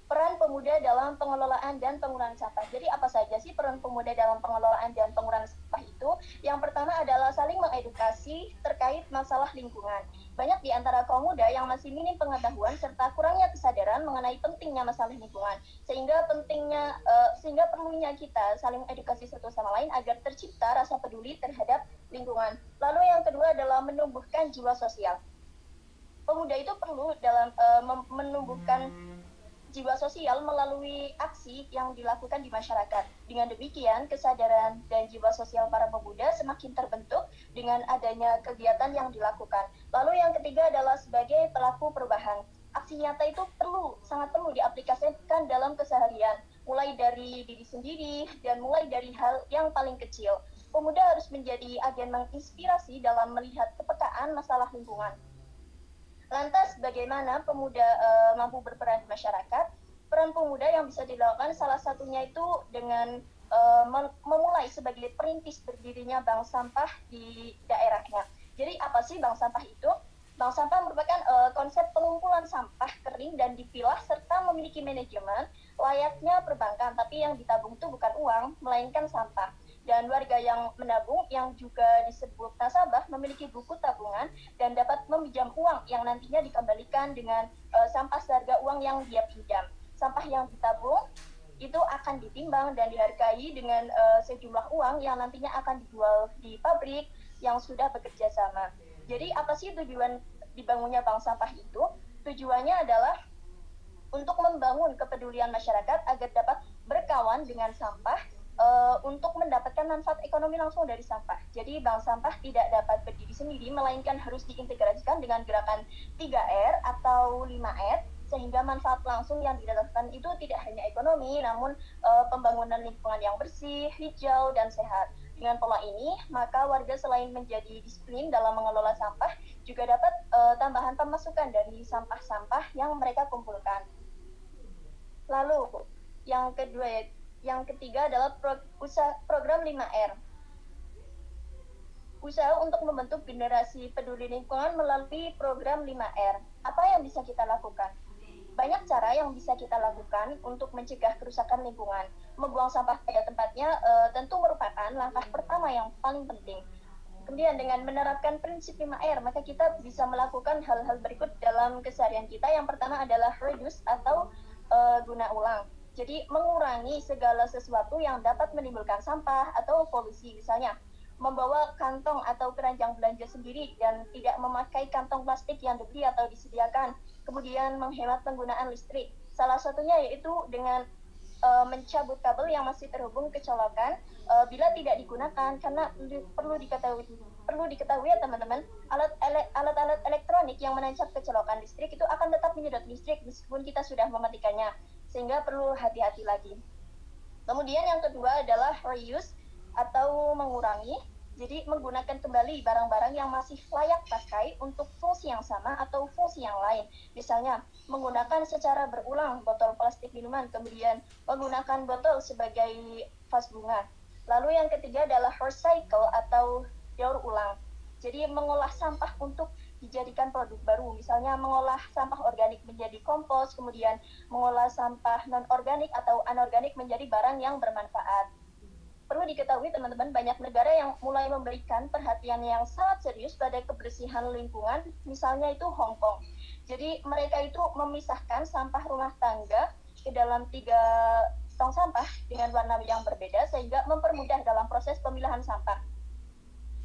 peran pemuda dalam pengelolaan dan pengurangan sampah. Jadi apa saja sih peran pemuda dalam pengelolaan dan pengurangan sampah itu? Yang pertama adalah saling mengedukasi terkait masalah lingkungan. Banyak di antara kaum muda yang masih minim pengetahuan serta kurangnya kesadaran mengenai pentingnya masalah lingkungan. Sehingga perlunya kita saling edukasi satu sama lain agar tercipta rasa peduli terhadap lingkungan. Lalu yang kedua adalah menumbuhkan jiwa sosial. Pemuda itu perlu dalam menumbuhkan jiwa sosial melalui aksi yang dilakukan di masyarakat. Dengan demikian, kesadaran dan jiwa sosial para pemuda semakin terbentuk dengan adanya kegiatan yang dilakukan. Lalu yang ketiga adalah sebagai pelaku perubahan. Aksi nyata itu sangat perlu diaplikasikan dalam keseharian, mulai dari diri sendiri dan mulai dari hal yang paling kecil. Pemuda harus menjadi agen menginspirasi dalam melihat kepekaan masalah lingkungan. Lantas, bagaimana pemuda mampu berperan di masyarakat? Peran pemuda yang bisa dilakukan salah satunya itu dengan memulai sebagai perintis berdirinya bank sampah di daerahnya. Jadi apa sih bank sampah itu? Bank sampah merupakan konsep pengumpulan sampah kering dan dipilah serta memiliki manajemen layaknya perbankan, tapi yang ditabung itu bukan uang, melainkan sampah. Dan warga yang menabung, yang juga disebut nasabah, memiliki buku tabungan dan dapat meminjam uang yang nantinya dikembalikan dengan sampah seharga uang yang dia pinjam. Sampah yang ditabung itu akan ditimbang dan dihargai dengan sejumlah uang yang nantinya akan dijual di pabrik yang sudah bekerja sama. Jadi apa sih tujuan dibangunnya bank sampah itu? Tujuannya adalah untuk membangun kepedulian masyarakat agar dapat berkawan dengan sampah untuk mendapatkan manfaat ekonomi langsung dari sampah. Jadi bank sampah tidak dapat berdiri sendiri, melainkan harus diintegrasikan dengan gerakan 3R atau 5R, sehingga manfaat langsung yang didapatkan itu tidak hanya ekonomi, namun pembangunan lingkungan yang bersih, hijau, dan sehat. Dengan pola ini, maka warga selain menjadi disiplin dalam mengelola sampah, juga dapat tambahan pemasukan dari sampah-sampah yang mereka kumpulkan. Lalu, yang ketiga adalah program 5R. Usaha untuk membentuk generasi peduli lingkungan melalui program 5R. Apa yang bisa kita lakukan? Banyak cara yang bisa kita lakukan untuk mencegah kerusakan lingkungan. Membuang sampah pada tempatnya tentu merupakan langkah pertama yang paling penting. Kemudian dengan menerapkan prinsip 5R, maka kita bisa melakukan hal-hal berikut dalam keseharian kita. Yang pertama adalah reduce atau guna ulang. Jadi mengurangi segala sesuatu yang dapat menimbulkan sampah atau polusi. Misalnya membawa kantong atau keranjang belanja sendiri dan tidak memakai kantong plastik yang dibeli atau disediakan. Kemudian menghemat penggunaan listrik. Salah satunya yaitu dengan mencabut kabel yang masih terhubung ke colokan bila tidak digunakan, karena perlu diketahui ya teman-teman, alat-alat elektronik yang menancap ke colokan listrik itu akan tetap menyedot listrik meskipun kita sudah mematikannya, sehingga perlu hati-hati lagi. Kemudian yang kedua adalah reuse atau mengurangi. Jadi menggunakan kembali barang-barang yang masih layak pakai untuk fungsi yang sama atau fungsi yang lain. Misalnya menggunakan secara berulang botol plastik minuman, kemudian menggunakan botol sebagai vas bunga. Lalu yang ketiga adalah recycle atau daur ulang. Jadi mengolah sampah untuk dijadikan produk baru. Misalnya mengolah sampah organik menjadi kompos, kemudian mengolah sampah non-organik atau anorganik menjadi barang yang bermanfaat. Perlu diketahui teman-teman, banyak negara yang mulai memberikan perhatian yang sangat serius pada kebersihan lingkungan, misalnya itu Hong Kong. Jadi mereka itu memisahkan sampah rumah tangga ke dalam 3 tong sampah dengan warna yang berbeda sehingga mempermudah dalam proses pemilahan sampah.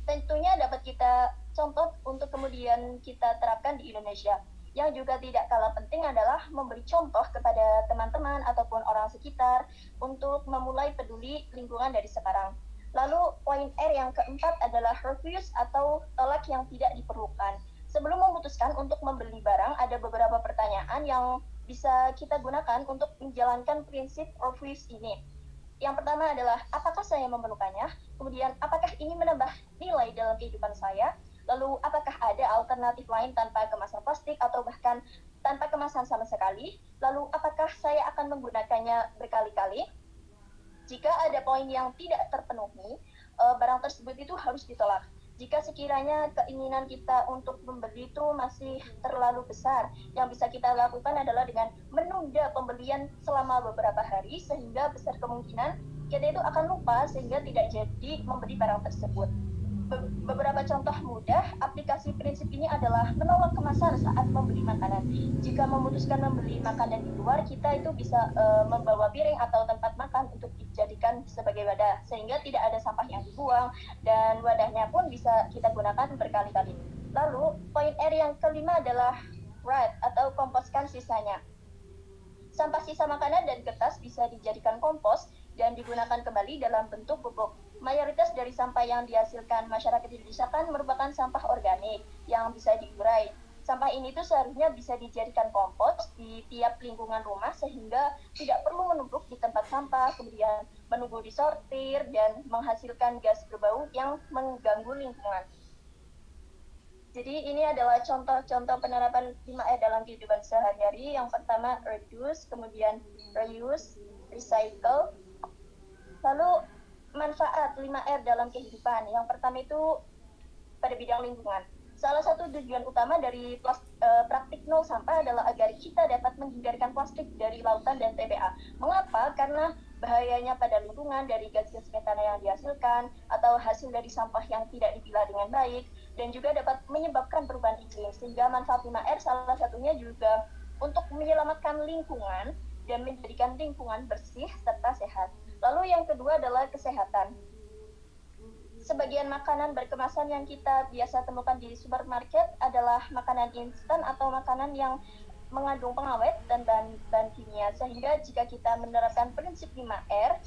Tentunya dapat kita contoh untuk kemudian kita terapkan di Indonesia. Yang juga tidak kalah penting adalah memberi contoh kepada teman-teman ataupun orang sekitar untuk memulai peduli lingkungan dari sekarang. Lalu poin R yang keempat adalah refuse atau tolak yang tidak diperlukan. Sebelum memutuskan untuk membeli barang, ada beberapa pertanyaan yang bisa kita gunakan untuk menjalankan prinsip refuse ini. Yang pertama adalah, apakah saya memerlukannya? Kemudian, apakah ini menambah nilai dalam kehidupan saya? Lalu, apakah ada alternatif lain tanpa kemasan plastik atau bahkan tanpa kemasan sama sekali? Lalu, apakah saya akan menggunakannya berkali-kali? Jika ada poin yang tidak terpenuhi, barang tersebut itu harus ditolak. Jika sekiranya keinginan kita untuk membeli itu masih terlalu besar, yang bisa kita lakukan adalah dengan menunda pembelian selama beberapa hari, sehingga besar kemungkinan kita itu akan lupa sehingga tidak jadi membeli barang tersebut. Beberapa contoh mudah, aplikasi prinsip ini adalah menolak kemasan saat membeli makanan. Jika memutuskan membeli makanan di luar, kita itu bisa membawa piring atau tempat makan untuk dijadikan sebagai wadah, sehingga tidak ada sampah yang dibuang, dan wadahnya pun bisa kita gunakan berkali-kali. Lalu, poin R yang kelima adalah write atau komposkan sisanya. Sampah sisa makanan dan kertas bisa dijadikan kompos dan digunakan kembali dalam bentuk pupuk. Mayoritas dari sampah yang dihasilkan masyarakat Indonesia kan merupakan sampah organik yang bisa diurai. Sampah ini tuh seharusnya bisa dijadikan kompos di tiap lingkungan rumah sehingga tidak perlu menumpuk di tempat sampah, kemudian menunggu disortir dan menghasilkan gas berbau yang mengganggu lingkungan. Jadi ini adalah contoh-contoh penerapan 5R dalam kehidupan sehari-hari. Yang pertama reduce, kemudian reuse, recycle. Lalu manfaat 5R dalam kehidupan. Yang pertama itu pada bidang lingkungan. Salah satu tujuan utama dari praktik nol sampah adalah agar kita dapat menghindarkan plastik dari lautan dan TBA. Mengapa? Karena bahayanya pada lingkungan dari gas-gas metana yang dihasilkan atau hasil dari sampah yang tidak dipilah dengan baik dan juga dapat menyebabkan perubahan iklim. Sehingga manfaat 5R salah satunya juga untuk menyelamatkan lingkungan dan menjadikan lingkungan bersih serta sehat. Lalu yang kedua adalah kesehatan. Sebagian makanan berkemasan yang kita biasa temukan di supermarket adalah makanan instan atau makanan yang mengandung pengawet dan bahan kimia. Sehingga jika kita menerapkan prinsip 5R,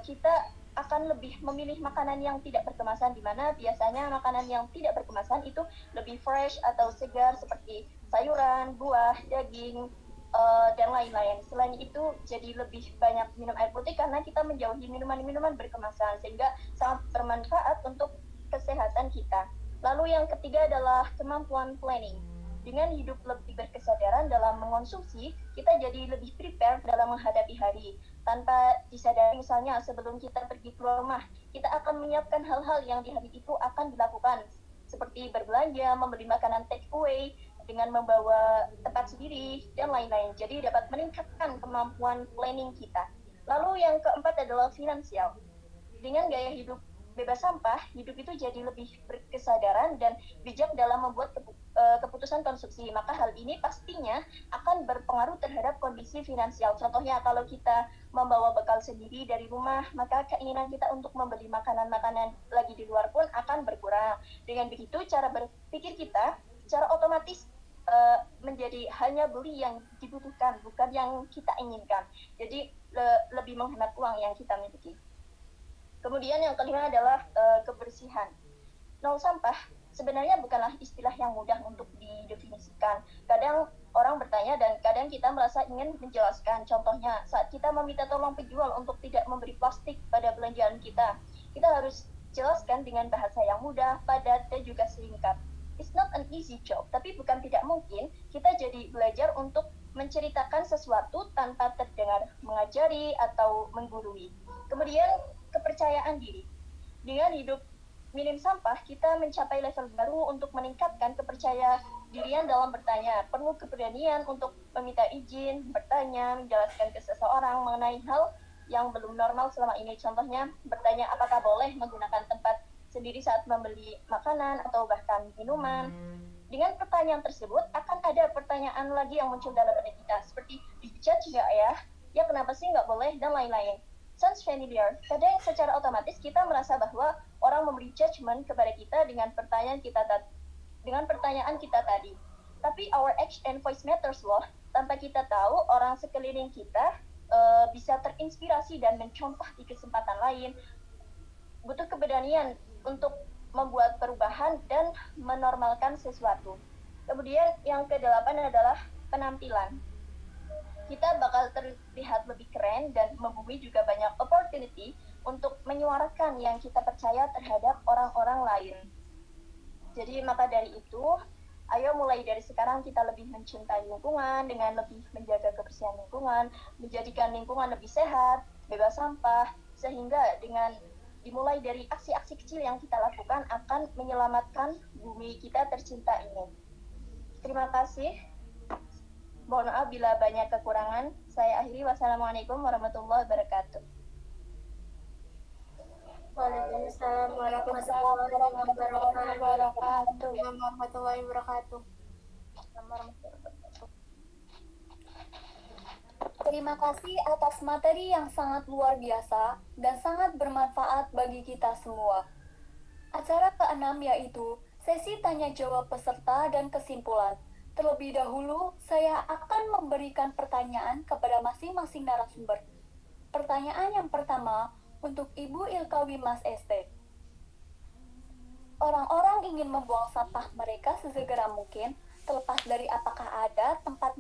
kita akan lebih memilih makanan yang tidak berkemasan, di mana biasanya makanan yang tidak berkemasan itu lebih fresh atau segar seperti sayuran, buah, daging, dan lain-lain. Selain itu, jadi lebih banyak minum air putih karena kita menjauhi minuman-minuman berkemasan, sehingga sangat bermanfaat untuk kesehatan kita. Lalu yang ketiga adalah kemampuan planning. Dengan hidup lebih berkesadaran dalam mengonsumsi, kita jadi lebih prepare dalam menghadapi hari. Tanpa disadari, misalnya sebelum kita pergi keluar rumah, kita akan menyiapkan hal-hal yang di hari itu akan dilakukan, seperti berbelanja, membeli makanan take away, dengan membawa tempat sendiri, dan lain-lain. Jadi dapat meningkatkan kemampuan planning kita. Lalu yang keempat adalah finansial. Dengan gaya hidup bebas sampah, hidup itu jadi lebih berkesadaran dan bijak dalam membuat keputusan konsumsi. Maka hal ini pastinya akan berpengaruh terhadap kondisi finansial. Contohnya kalau kita membawa bekal sendiri dari rumah, maka keinginan kita untuk membeli makanan-makanan lagi di luar pun akan berkurang. Dengan begitu, cara berpikir kita secara otomatis menjadi hanya beli yang dibutuhkan, bukan yang kita inginkan. Jadi lebih menghemat uang yang kita miliki. Kemudian yang kelima adalah kebersihan. Nol sampah sebenarnya bukanlah istilah yang mudah untuk didefinisikan. Kadang orang bertanya dan kadang kita merasa ingin menjelaskan. Contohnya saat kita meminta tolong penjual untuk tidak memberi plastik pada belanjaan kita, kita harus jelaskan dengan bahasa yang mudah, padat, dan juga singkat. It's not an easy job, tapi bukan tidak mungkin kita jadi belajar untuk menceritakan sesuatu tanpa terdengar mengajari atau menggurui. Kemudian kepercayaan diri. Dengan hidup minim sampah, kita mencapai level baru untuk meningkatkan kepercayaan dirian dalam bertanya. Perlu keberanian untuk meminta izin, bertanya, menjelaskan ke seseorang mengenai hal yang belum normal selama ini. Contohnya, bertanya apakah boleh menggunakan tempat sendiri saat membeli makanan atau bahkan minuman. dengan pertanyaan tersebut akan ada pertanyaan lagi yang muncul dalam benak kita, seperti dijudge nggak ya? Ya kenapa sih nggak boleh? Dan lain-lain. Sounds familiar. Kadang secara otomatis kita merasa bahwa orang memberi judgment kepada kita dengan pertanyaan kita tadi. Tapi our action and voice matters loh. Tanpa kita tahu, orang sekeliling kita bisa terinspirasi dan mencontoh di kesempatan lain. Butuh keberanian untuk membuat perubahan dan menormalkan sesuatu. Kemudian yang ke-8 adalah penampilan. Kita bakal terlihat lebih keren dan memberi juga banyak opportunity untuk menyuarakan yang kita percaya terhadap orang-orang lain. Jadi maka dari itu, ayo mulai dari sekarang kita lebih mencintai lingkungan dengan lebih menjaga kebersihan lingkungan, menjadikan lingkungan lebih sehat, bebas sampah, sehingga dengan dimulai dari aksi-aksi kecil yang kita lakukan akan menyelamatkan bumi kita tercinta ini. Terima kasih. Mohon maaf bila banyak kekurangan. Saya akhiri. Wassalamualaikum warahmatullahi wabarakatuh. Waalaikumsalam warahmatullahi wabarakatuh. Terima kasih atas materi yang sangat luar biasa dan sangat bermanfaat bagi kita semua. Acara ke-6 yaitu sesi tanya jawab peserta dan kesimpulan. Terlebih dahulu, saya akan memberikan pertanyaan kepada masing-masing narasumber. Pertanyaan yang pertama untuk Ibu Ilka Wimas ST. Orang-orang ingin membuang sampah mereka sesegera mungkin, terlepas dari apakah ada tempat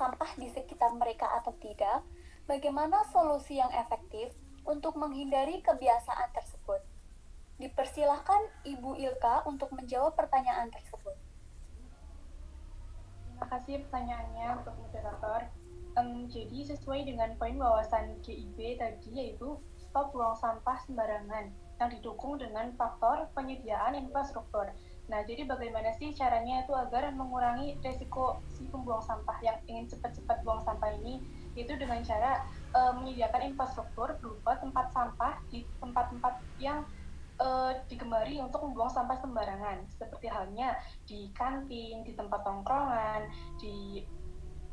sampah di sekitar mereka atau tidak. Bagaimana solusi yang efektif untuk menghindari kebiasaan tersebut? Dipersilahkan Ibu Ilka untuk menjawab pertanyaan tersebut. Terima kasih pertanyaannya untuk moderator. Jadi sesuai dengan poin wawasan GIB tadi, yaitu stop buang sampah sembarangan yang didukung dengan faktor penyediaan infrastruktur. Nah, jadi bagaimana sih caranya itu agar mengurangi resiko si pembuang sampah yang ingin cepat-cepat buang sampah ini? Yaitu dengan cara menyediakan infrastruktur berupa tempat sampah di tempat-tempat yang digemari untuk membuang sampah sembarangan, seperti halnya di kantin, di tempat tongkrongan, di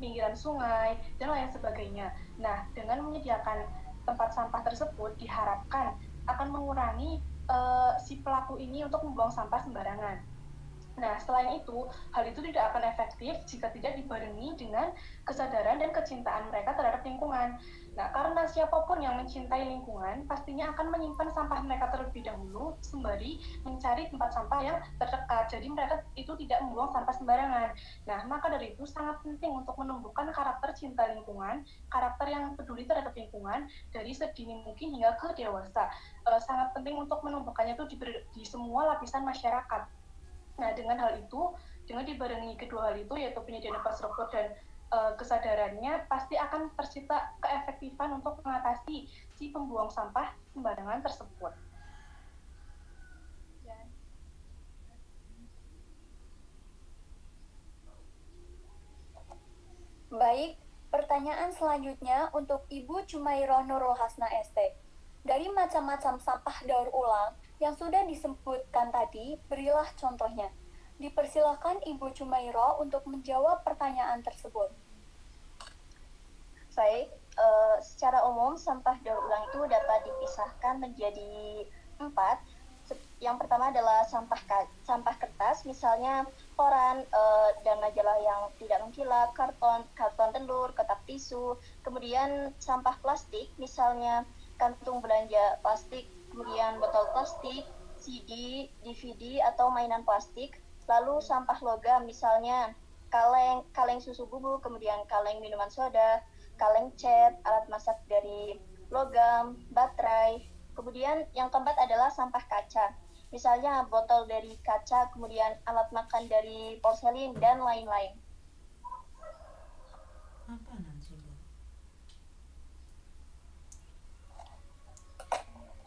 pinggiran sungai, dan lain sebagainya. Nah, dengan menyediakan tempat sampah tersebut diharapkan akan mengurangi si pelaku ini untuk membuang sampah sembarangan. Nah, selain itu, hal itu tidak akan efektif jika tidak dibarengi dengan kesadaran dan kecintaan mereka terhadap lingkungan. Nah, karena siapapun yang mencintai lingkungan, pastinya akan menyimpan sampah mereka terlebih dahulu, sembari mencari tempat sampah yang terdekat. Jadi mereka itu tidak membuang sampah sembarangan. Nah, maka dari itu sangat penting untuk menumbuhkan karakter cinta lingkungan, karakter yang peduli terhadap lingkungan, dari sedini mungkin hingga ke dewasa. Sangat penting untuk menumbuhkannya itu di semua lapisan masyarakat. Nah, dengan dibarengi kedua hal itu, yaitu penyediaan infrastruktur dan kesadarannya, pasti akan tercipta keefektifan untuk mengatasi si pembuang sampah sembarangan tersebut. Baik, pertanyaan selanjutnya untuk Ibu Cumairoh Nurul Hasna ST. Dari macam-macam sampah daur ulang yang sudah disebutkan tadi, berilah contohnya. Dipersilakan Ibu Cumairoh untuk menjawab pertanyaan tersebut. Baik, secara umum sampah daur ulang itu dapat dipisahkan menjadi 4. Yang pertama adalah sampah kertas, misalnya koran dan majalah yang tidak mengkilap, karton telur, kotak tisu. Kemudian sampah plastik, misalnya kantung belanja plastik, kemudian botol plastik, CD, DVD, atau mainan plastik. Lalu sampah logam, misalnya kaleng susu bubuk, kemudian kaleng minuman soda, kaleng cat, alat masak dari logam, baterai. Kemudian yang keempat adalah sampah kaca, misalnya botol dari kaca, kemudian alat makan dari porselin, dan lain-lain.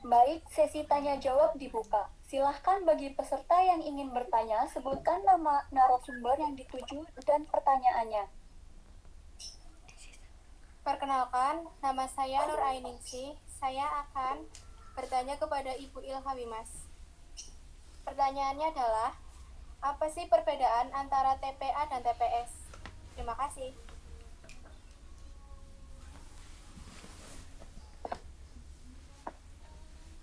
Baik, sesi tanya jawab dibuka. Silahkan bagi peserta yang ingin bertanya, sebutkan nama narasumber yang dituju dan pertanyaannya. Perkenalkan, nama saya Nur Ainingsih. Saya akan bertanya kepada Ibu Ilka Wimas. Pertanyaannya adalah, Apa sih perbedaan antara TPA dan TPS? Terima kasih.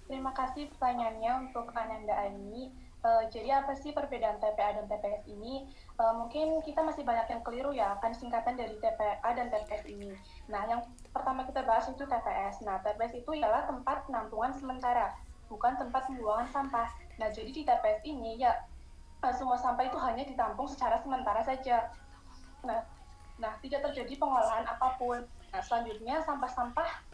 Terima kasih pertanyaannya untuk Ananda Ani. Jadi apa sih perbedaan TPA dan TPS ini? Mungkin kita masih banyak yang keliru ya akan singkatan dari TPA dan TPS ini. Nah, yang pertama kita bahas itu TPS. Nah, TPS itu ialah tempat penampungan sementara, bukan tempat pembuangan sampah. Nah, jadi di TPS ini ya semua sampah itu hanya ditampung secara sementara saja. Nah, tidak terjadi pengolahan apapun. Nah, selanjutnya sampah-sampah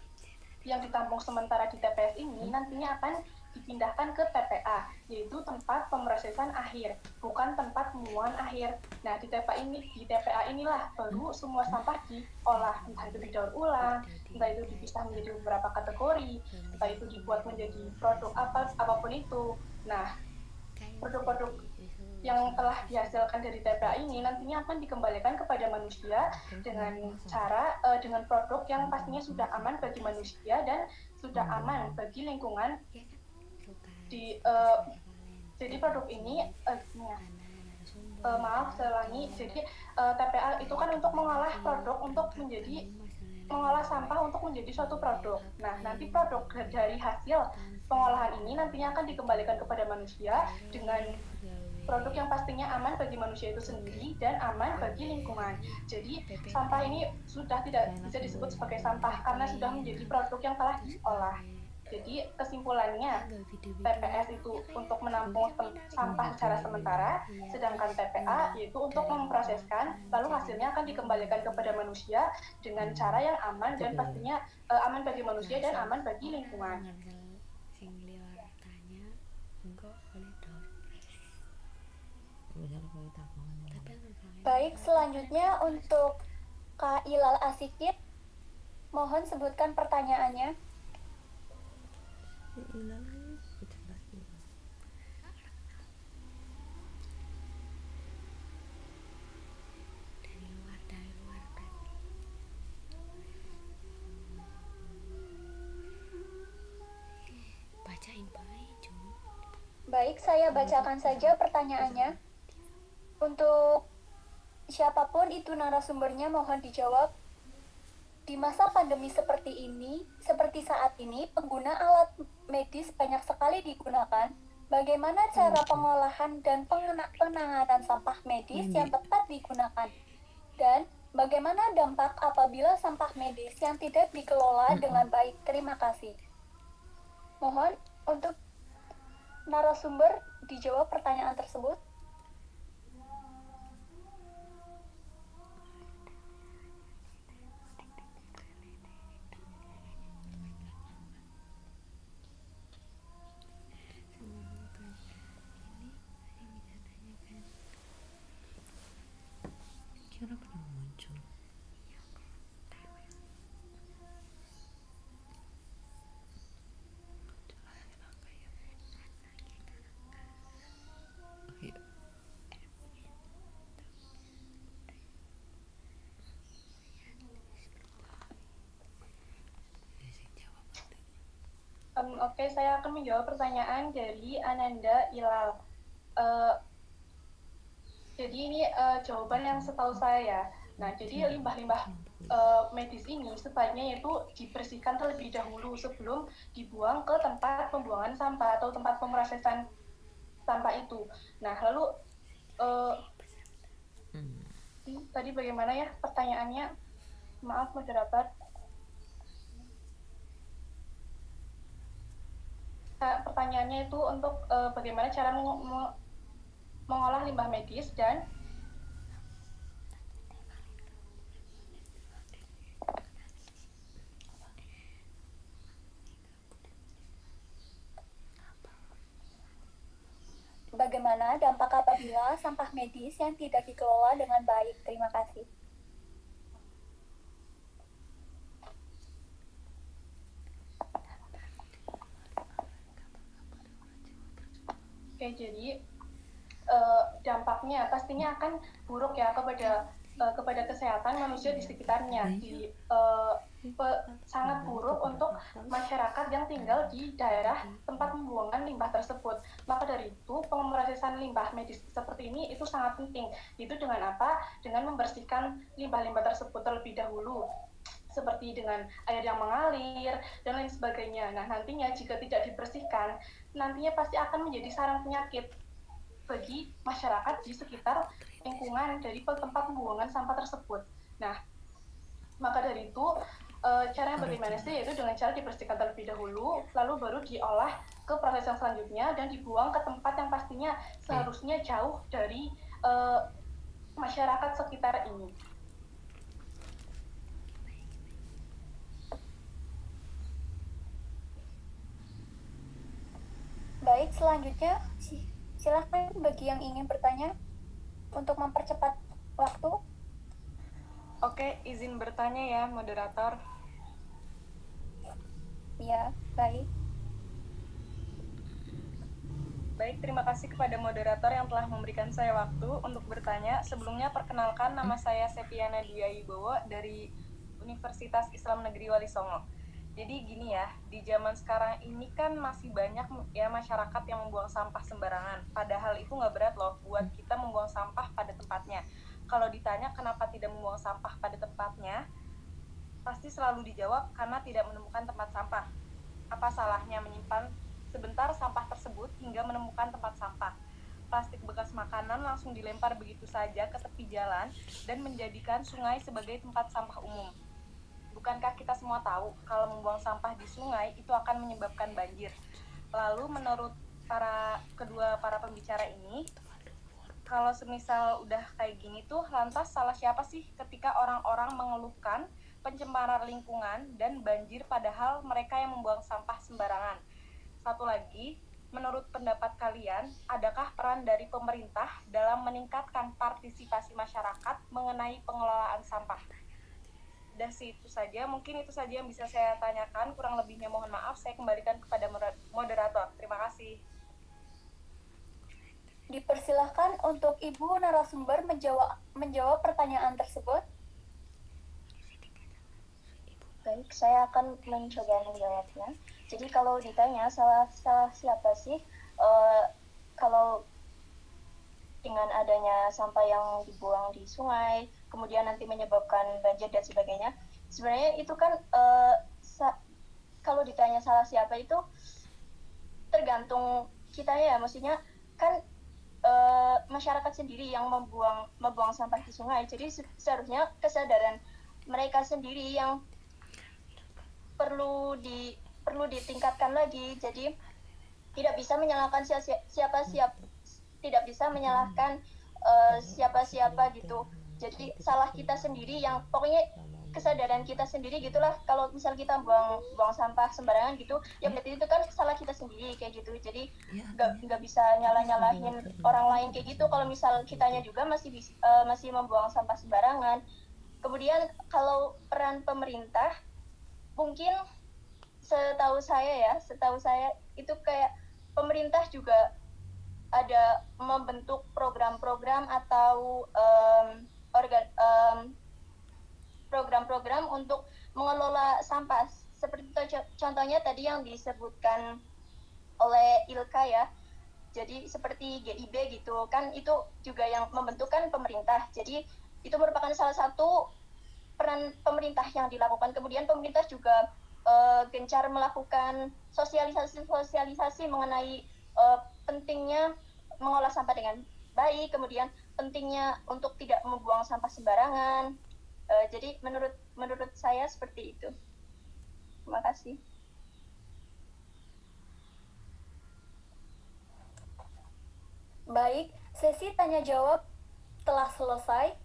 yang ditampung sementara di TPS ini nantinya akan dipindahkan ke TPA, yaitu tempat pemrosesan akhir, bukan tempat pembuangan akhir. Nah, di TPA inilah baru semua sampah diolah, entah itu didaur ulang, entah itu dipisah menjadi beberapa kategori, entah itu dibuat menjadi produk apapun itu. Nah, produk-produk yang telah dihasilkan dari TPA ini nantinya akan dikembalikan kepada manusia dengan dengan produk yang pastinya sudah aman bagi manusia dan sudah aman bagi lingkungan. Jadi produk ini maaf saya ulangi, jadi TPA itu kan untuk mengolah produk mengolah sampah untuk menjadi suatu produk. Nah, nanti produk dari hasil pengolahan ini nantinya akan dikembalikan kepada manusia dengan produk yang pastinya aman bagi manusia itu sendiri dan aman bagi lingkungan. Jadi sampah ini sudah tidak bisa disebut sebagai sampah karena sudah menjadi produk yang telah diolah. Jadi kesimpulannya TPS itu untuk menampung sampah secara sementara, sedangkan TPA yaitu untuk memproseskan, lalu hasilnya akan dikembalikan kepada manusia dengan cara yang aman dan pastinya aman bagi manusia dan aman bagi lingkungan. Baik, selanjutnya untuk Kak Ilal Asikit, mohon sebutkan pertanyaannya. Baik, saya bacakan saja pertanyaannya. Untuk siapapun itu narasumbernya mohon dijawab. Di masa pandemi seperti ini, seperti saat ini, pengguna alat medis banyak sekali digunakan. Bagaimana cara pengolahan dan penanganan sampah medis yang tepat digunakan? Dan bagaimana dampak apabila sampah medis yang tidak dikelola dengan baik? Terima kasih. Mohon untuk narasumber dijawab pertanyaan tersebut. Oke, saya akan menjawab pertanyaan dari Ananda Ilal. Jadi ini jawaban yang setahu saya. Nah, jadi limbah-limbah medis ini sebaiknya itu dibersihkan terlebih dahulu sebelum dibuang ke tempat pembuangan sampah atau tempat pemrosesan sampah itu. Nah, lalu tadi bagaimana ya pertanyaannya? Maaf, moderator. Pertanyaannya itu untuk bagaimana cara mengolah limbah medis dan bagaimana dampak apabila sampah medis yang tidak dikelola dengan baik? Terima kasih. Oke, jadi dampaknya pastinya akan buruk ya kepada kesehatan manusia di sekitarnya. sangat buruk untuk masyarakat yang tinggal di daerah tempat pembuangan limbah tersebut. Maka dari itu, pemrosesan limbah medis seperti ini itu sangat penting. Itu dengan apa? Dengan membersihkan limbah-limbah tersebut terlebih dahulu, seperti dengan air yang mengalir dan lain sebagainya. Nah, nantinya jika tidak dibersihkan, nantinya pasti akan menjadi sarang penyakit bagi masyarakat di sekitar lingkungan dari tempat pembuangan sampah tersebut. Nah, maka dari itu caranya bagaimana sih? Yaitu dengan cara dibersihkan terlebih dahulu, lalu baru diolah ke proses yang selanjutnya dan dibuang ke tempat yang pastinya seharusnya jauh dari masyarakat sekitar ini. Baik, selanjutnya silahkan bagi yang ingin bertanya untuk mempercepat waktu. Oke, izin bertanya ya, moderator. Ya, baik. Baik, terima kasih kepada moderator yang telah memberikan saya waktu untuk bertanya. Sebelumnya, perkenalkan, nama saya Septiana Dwi Wibowo dari Universitas Islam Negeri Wali Songo. Jadi gini ya, di zaman sekarang ini kan masih banyak ya masyarakat yang membuang sampah sembarangan. Padahal itu nggak berat loh buat kita membuang sampah pada tempatnya. Kalau ditanya kenapa tidak membuang sampah pada tempatnya, pasti selalu dijawab karena tidak menemukan tempat sampah. Apa salahnya menyimpan sebentar sampah tersebut hingga menemukan tempat sampah? Plastik bekas makanan langsung dilempar begitu saja ke tepi jalan dan menjadikan sungai sebagai tempat sampah umum. Bukankah kita semua tahu kalau membuang sampah di sungai itu akan menyebabkan banjir? Lalu menurut kedua pembicara ini, kalau semisal udah kayak gini tuh, lantas salah siapa sih ketika orang-orang mengeluhkan pencemaran lingkungan dan banjir padahal mereka yang membuang sampah sembarangan? Satu lagi, menurut pendapat kalian, adakah peran dari pemerintah dalam meningkatkan partisipasi masyarakat mengenai pengelolaan sampah? Udah sih itu saja, mungkin itu saja yang bisa saya tanyakan, kurang lebihnya mohon maaf, saya kembalikan kepada moderator. Terima kasih. Dipersilahkan untuk Ibu narasumber menjawab pertanyaan tersebut. Baik, saya akan mencoba menjawabnya. Jadi kalau ditanya salah siapa sih kalau dengan adanya sampah yang dibuang di sungai, kemudian nanti menyebabkan banjir dan sebagainya, sebenarnya itu kan kalau ditanya salah siapa itu tergantung kita ya, maksudnya kan masyarakat sendiri yang membuang sampah di sungai. Jadi seharusnya kesadaran mereka sendiri yang perlu ditingkatkan lagi. Jadi tidak bisa menyalahkan tidak bisa menyalahkan siapa-siapa gitu. Jadi salah kita sendiri, yang pokoknya kesadaran kita sendiri gitulah. Kalau misal kita buang sampah sembarangan gitu, ya berarti itu kan salah kita sendiri kayak gitu. Jadi nggak bisa nyalahin orang lain kayak gitu. Kalau misal kitanya juga masih membuang sampah sembarangan. Kemudian kalau peran pemerintah, mungkin setahu saya itu kayak pemerintah juga ada membentuk program-program atau program-program untuk mengelola sampah. Seperti contohnya tadi yang disebutkan oleh Ilka ya. Jadi seperti GIB gitu kan, itu juga yang membentukkan pemerintah. Jadi itu merupakan salah satu peran pemerintah yang dilakukan. Kemudian pemerintah juga gencar melakukan sosialisasi mengenai pentingnya mengolah sampah dengan baik, kemudian pentingnya untuk tidak membuang sampah sembarangan. Jadi menurut saya seperti itu. Terima kasih. Baik, sesi tanya jawab telah selesai.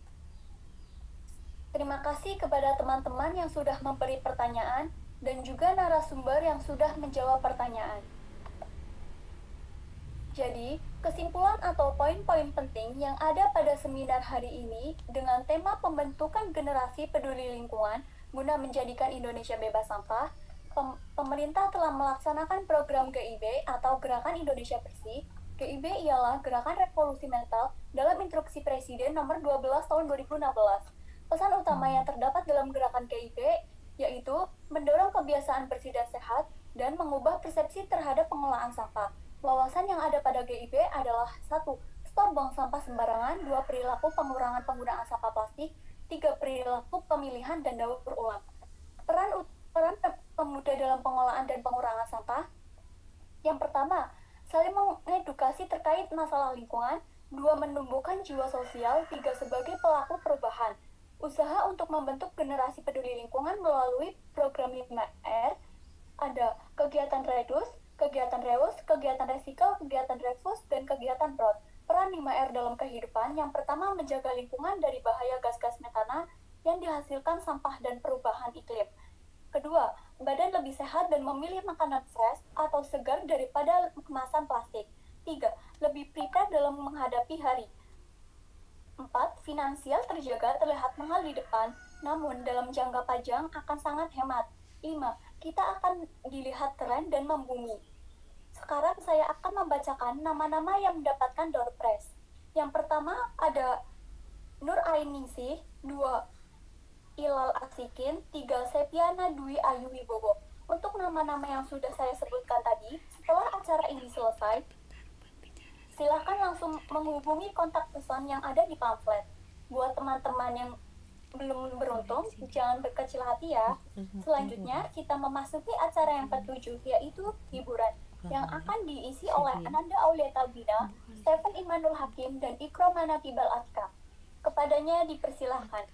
Terima kasih kepada teman-teman yang sudah memberi pertanyaan dan juga narasumber yang sudah menjawab pertanyaan. Jadi, kesimpulan atau poin-poin penting yang ada pada seminar hari ini dengan tema pembentukan generasi peduli lingkungan guna menjadikan Indonesia bebas sampah, pemerintah telah melaksanakan program GIB atau Gerakan Indonesia Bersih. GIB ialah Gerakan Revolusi Mental dalam Instruksi Presiden nomor 12 tahun 2016. Pesan utama yang terdapat dalam gerakan GIB yaitu mengubah persepsi terhadap pengelolaan sampah. Wawasan yang ada pada GIB adalah 1. Stop buang sampah sembarangan, 2. Perilaku pengurangan penggunaan sampah plastik, 3. Perilaku pemilihan dan daur ulang. Peran pemuda dalam pengolahan dan pengurangan sampah. Yang pertama, saling mengedukasi terkait masalah lingkungan, 2. Menumbuhkan jiwa sosial, 3. Sebagai pelaku perubahan. Usaha untuk membentuk generasi peduli lingkungan melalui program 5R, ada kegiatan redus, kegiatan reuse, kegiatan recycle, kegiatan refuse, dan kegiatan prod. Peran 5R dalam kehidupan, yang pertama menjaga lingkungan dari bahaya gas-gas metana yang dihasilkan sampah dan perubahan iklim. Kedua, badan lebih sehat dan memilih makanan fresh atau segar daripada kemasan plastik. 3. Lebih prepare dalam menghadapi hari. 4. Finansial terjaga terlihat mahal di depan, namun dalam jangka panjang akan sangat hemat. 5. Kita akan dilihat keren dan membumi. Sekarang saya akan membacakan nama-nama yang mendapatkan door prize. Yang pertama ada Nur Ainingsih, 2. Ilal Asikin, 3. Septiana Dwi Ayu Wibowo. Untuk nama-nama yang sudah saya sebutkan tadi, setelah acara ini selesai, silakan langsung menghubungi kontak person yang ada di pamflet. Buat teman-teman yang belum beruntung, jangan berkecil hati ya. Selanjutnya, kita memasuki acara yang ketujuh, yaitu hiburan, yang akan diisi oleh Ananda Aulia Talbina, Stephen Imanul Hakim, dan Ikromana Tibal Atka. Kepadanya dipersilahkan.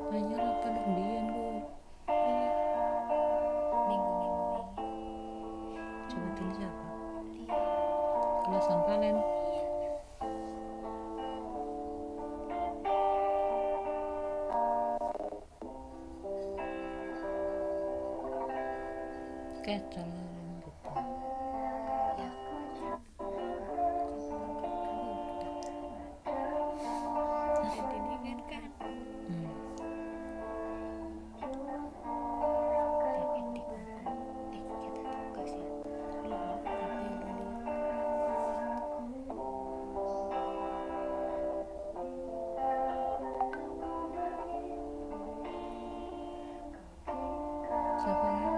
Nanya apa Bian Bu? Sebutin siapa? Kelasan kalian. Kecil gitu. Siapa lagi?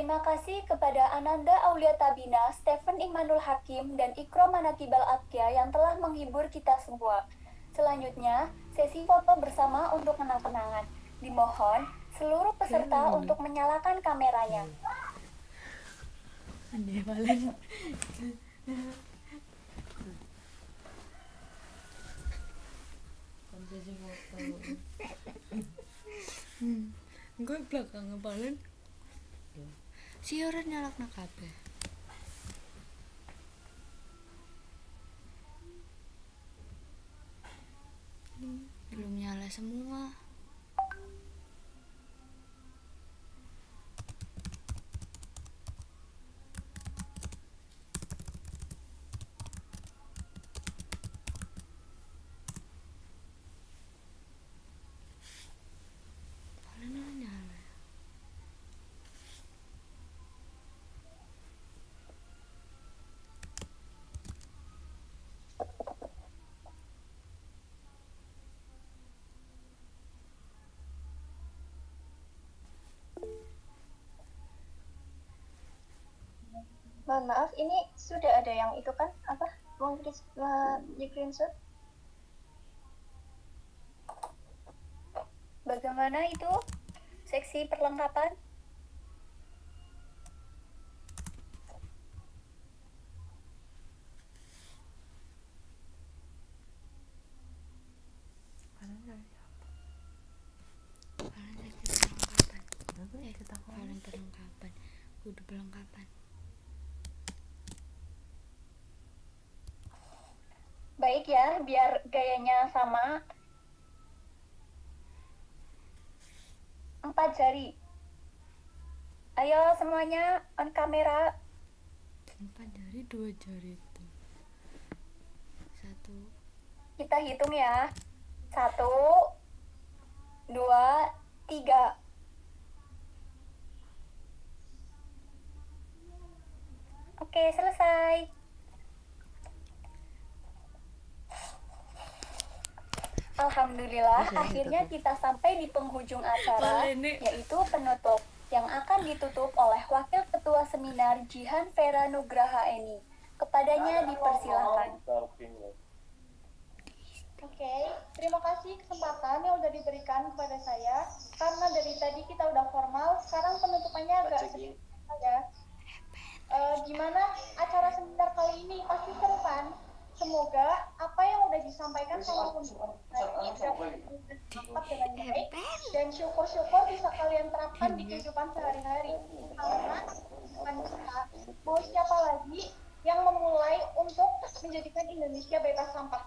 Terima kasih kepada Ananda Aulia Tabina, Stephen Imanul Hakim, dan Ikro Manakibal Atkia yang telah menghibur kita semua. Selanjutnya, sesi foto bersama untuk kenang-kenangan. Dimohon seluruh peserta untuk menyalakan kameranya. Aneh paling. Konsesi foto. Gue belakangnya paling. Si orang nyalakna kabeh. Belum nyala semua. Mana nyala? Mohon maaf, ini sudah ada yang itu kan? Apa? Di screenshot? Bagaimana itu? Seksi perlengkapan? Kalian perlengkapan. Kudu perlengkapan. Baik ya, biar gayanya sama. 4 jari. Ayo semuanya on kamera. 4 jari, 2 jari itu. 1. Kita hitung ya. 1, 2, 3. Oke, selesai. Alhamdulillah, akhirnya kita sampai di penghujung acara, yaitu penutup, yang akan ditutup oleh Wakil Ketua Seminar Jihan Vera Nugraha Eni. Kepadanya dipersilakan. Oke, terima kasih kesempatan yang udah diberikan kepada saya. Karena dari tadi kita udah formal, sekarang penutupannya agak sedikit saja. Gimana acara seminar kali ini? Pasti seru kan? Semoga apa yang udah disampaikan sama undang nanti dapat ditangkap dengan baik dan syukur-syukur bisa kalian terapkan di kehidupan sehari-hari. Karena manusia mau siapa lagi yang memulai untuk menjadikan Indonesia bebas sampah.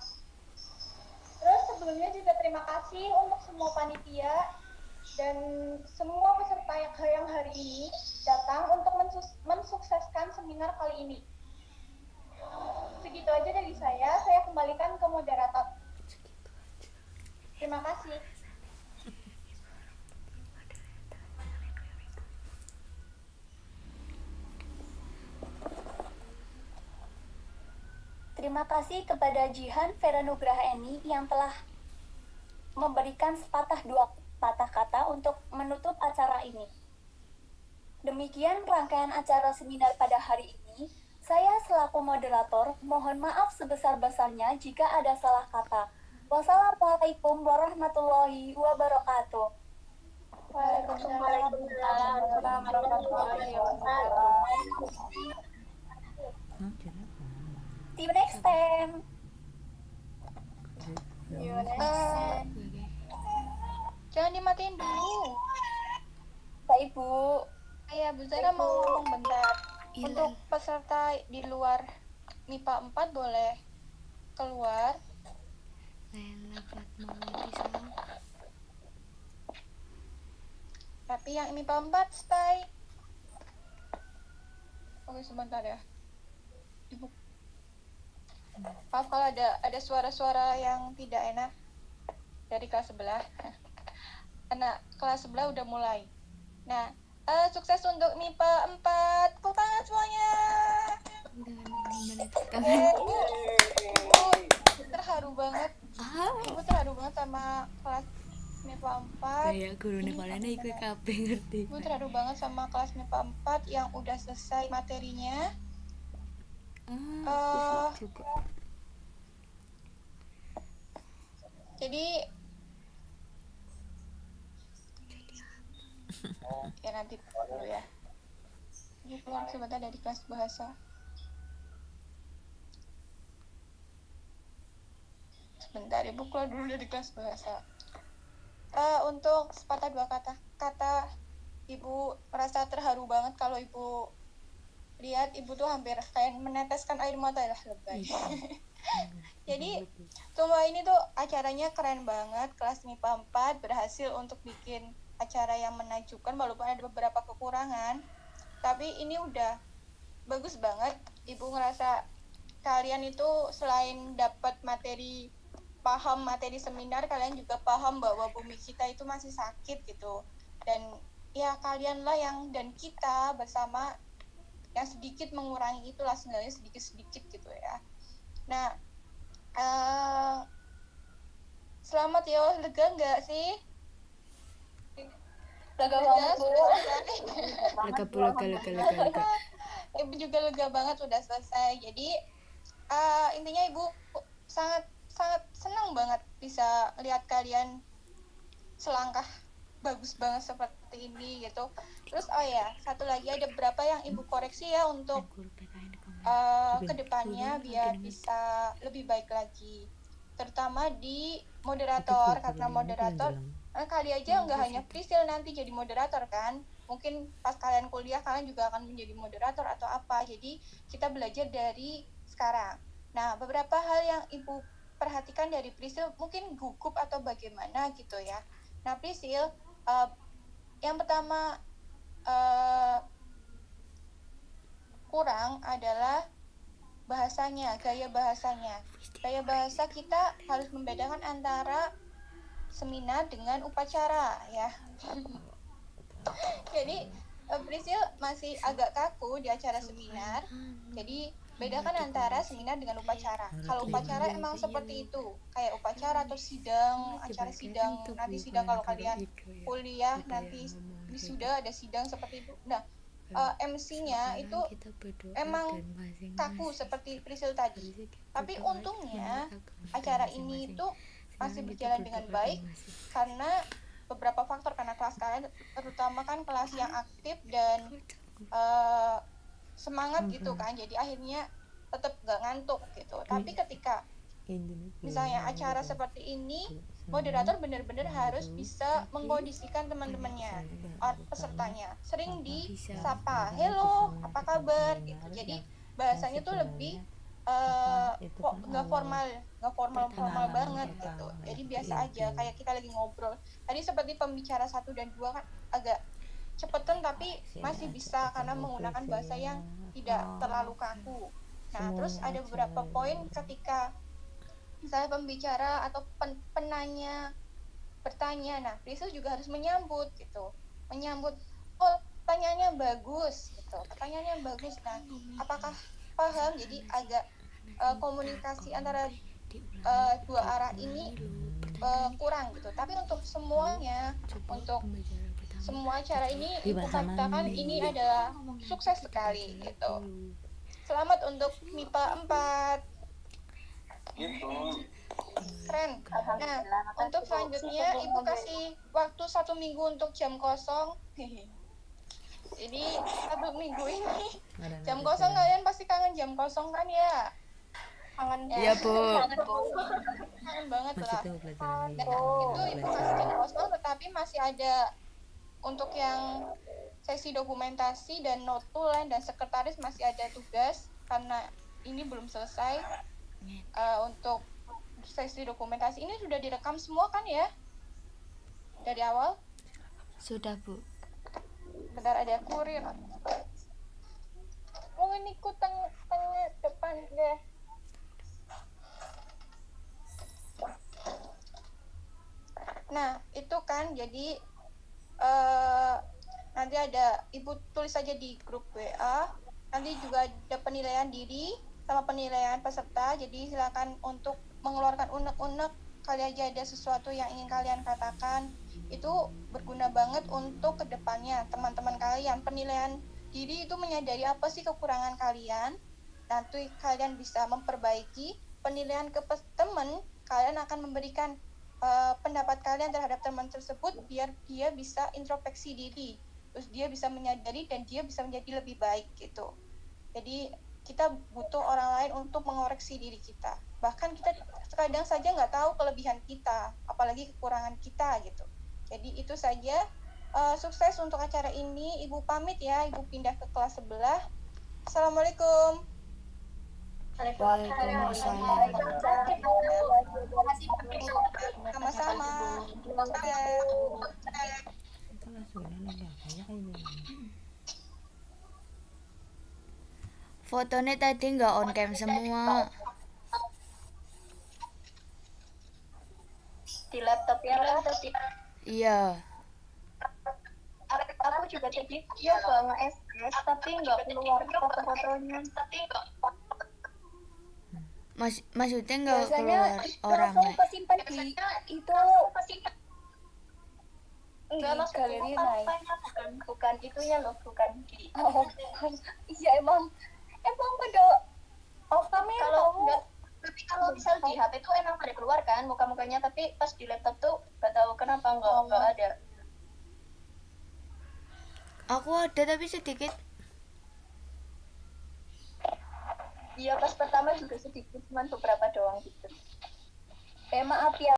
Terus sebelumnya juga terima kasih untuk semua panitia dan semua peserta yang hari ini datang untuk mensukseskan seminar kali ini. Segitu aja dari saya kembalikan ke moderator. Terima kasih. Terima kasih kepada Jihan Vera Nugraha Eni yang telah memberikan sepatah dua patah kata untuk menutup acara ini. Demikian rangkaian acara seminar pada hari ini. Saya selaku moderator mohon maaf sebesar-besarnya jika ada salah kata. Wassalamualaikum warahmatullahi wabarakatuh. Waalaikumsalam warahmatullahi wabarakatuh. See you next time. Jangan dimatiin dulu. Pak Ibu. Iya, Bu Zara mau ngomong bentar. Untuk peserta di luar MIPA 4 boleh keluar. Laila Fatmawati salam. Tapi yang MIPA 4 stay. Oke, sebentar ya. Maaf kalau ada suara-suara yang tidak enak dari kelas sebelah. Anak kelas sebelah udah mulai. Nah, sukses untuk MIPA 4. Tepuk tangan semuanya. Ibu terharu banget. Ibu terharu banget sama kelas MIPA 4. Kayak gurune Valena iku kabeh ngerti. Ibu terharu banget sama kelas MIPA 4 yang udah selesai materinya. Juga. Jadi ya nanti dulu ya. Ini keluar sebentar dari kelas bahasa. Sebentar, Ibu keluar dulu dari kelas bahasa. Untuk sepatah dua kata Ibu merasa terharu banget kalau Ibu lihat Ibu tuh hampir kayak meneteskan air mata lah lebay. Jadi semua ini tuh acaranya keren banget. Kelas MIPA 4 berhasil untuk bikin acara yang menakjubkan walaupun ada beberapa kekurangan. Tapi ini udah bagus banget. Ibu ngerasa kalian itu selain dapat paham materi seminar, kalian juga paham bahwa bumi kita itu masih sakit gitu. Dan ya kalianlah yang dan kita bersama yang sedikit mengurangi itulah sebenarnya sedikit-sedikit gitu ya. Nah, selamat ya, lega nggak sih? Lega banget, Bu. Lega. Ibu juga lega banget udah selesai. Jadi intinya Ibu sangat senang banget bisa lihat kalian selangkah bagus banget seperti ini gitu. Terus satu lagi ada beberapa yang Ibu koreksi ya untuk kedepannya biar bisa lebih baik lagi, terutama di moderator, karena moderator kali aja nggak hanya Priscil nanti jadi moderator kan, mungkin pas kalian kuliah kalian juga akan menjadi moderator atau apa. Jadi kita belajar dari sekarang. Nah, beberapa hal yang Ibu perhatikan dari Priscil mungkin gugup atau bagaimana gitu ya. Nah, Priscil, yang pertama kurang adalah bahasanya, gaya bahasanya. Gaya bahasa kita harus membedakan antara seminar dengan upacara ya. Jadi Priscil masih agak kaku di acara seminar. Jadi bedakan antara seminar dengan upacara. Kalau upacara emang seperti itu, kayak upacara atau sidang, acara sidang, nanti sidang kalau kalian kuliah nanti wisuda ada sidang seperti itu. Nah, MC-nya itu emang kaku seperti Priscil tadi. Tapi untungnya acara ini itu masih berjalan dengan baik karena beberapa faktor, karena kelas kalian terutama kan kelas yang aktif dan semangat gitu kan, jadi akhirnya tetap gak ngantuk gitu. Tapi ketika misalnya acara seperti ini, moderator benar-benar harus bisa mengkondisikan teman-temannya, pesertanya. Sering disapa, hello, apa kabar gitu. Jadi bahasanya tuh lebih nggak formal banget gitu. Jadi biasa aja, kayak kita lagi ngobrol. Tadi seperti pembicara 1 dan 2 kan agak cepetan tapi masih bisa karena menggunakan bahasa yang tidak terlalu kaku. Nah, terus ada beberapa poin ketika misalnya pembicara atau penanya bertanya, nah Priscil juga harus menyambut gitu, oh pertanyaannya bagus gitu, pertanyaannya bagus. Nah, apakah paham? Jadi agak komunikasi antara dua arah ini kurang gitu. Tapi untuk semuanya, untuk semua acara ini Ibu katakan ini adalah sukses sekali gitu. Selamat untuk MIPA 4. Keren. Nah, untuk selanjutnya Ibu kasih waktu 1 minggu untuk jam kosong. Jadi 1 minggu ini jam kosong, kalian pasti kangen jam kosong kan ya? Kangen ya? Iya, Bu. Kangen banget lah. Dan itu Ibu kasih jam kosong, tetapi masih ada untuk yang sesi dokumentasi dan note tulen dan sekretaris masih ada tugas karena ini belum selesai. Untuk sesi dokumentasi ini sudah direkam semua kan ya? Dari awal? Sudah, Bu. Bentar, ada kurir. Oh, ini ku tengah depan deh. Nah, itu kan jadi nanti ada Ibu tulis saja di grup WA. Nanti juga ada penilaian diri sama penilaian peserta. Jadi silakan untuk mengeluarkan unek-unek kali aja ada sesuatu yang ingin kalian katakan, itu berguna banget untuk kedepannya teman-teman kalian. Penilaian diri itu menyadari apa sih kekurangan kalian, nanti kalian bisa memperbaiki. Penilaian ke teman, kalian akan memberikan pendapat kalian terhadap teman tersebut biar dia bisa introspeksi diri, terus dia bisa menyadari dan dia bisa menjadi lebih baik gitu. Jadi kita butuh orang lain untuk mengoreksi diri kita, bahkan kita kadang saja nggak tahu kelebihan kita, apalagi kekurangan kita gitu. Jadi itu saja. Sukses untuk acara ini. Ibu pamit ya, Ibu pindah ke kelas sebelah. Assalamualaikum. Sama-sama. Fotonya tadi nggak on cam semua. Di laptop ya, Iya. Aku juga tadi nyoba nge-SS tapi nggak keluar foto-fotonya. Maksudnya nggak Biasanya keluar langsung orangnya. kesimpan di itu Enggak, di maksudnya galeri naik. bukan itunya loh, bukan di Iya emang pada off kamera. kalau enggak, tapi kalau misal di HP tuh emang pada keluar kan muka-mukanya, tapi pas di laptop tuh nggak tahu kenapa nggak ada. Aku ada tapi sedikit. Iya, pas pertama juga sedikit, cuman beberapa doang gitu. Maaf ya.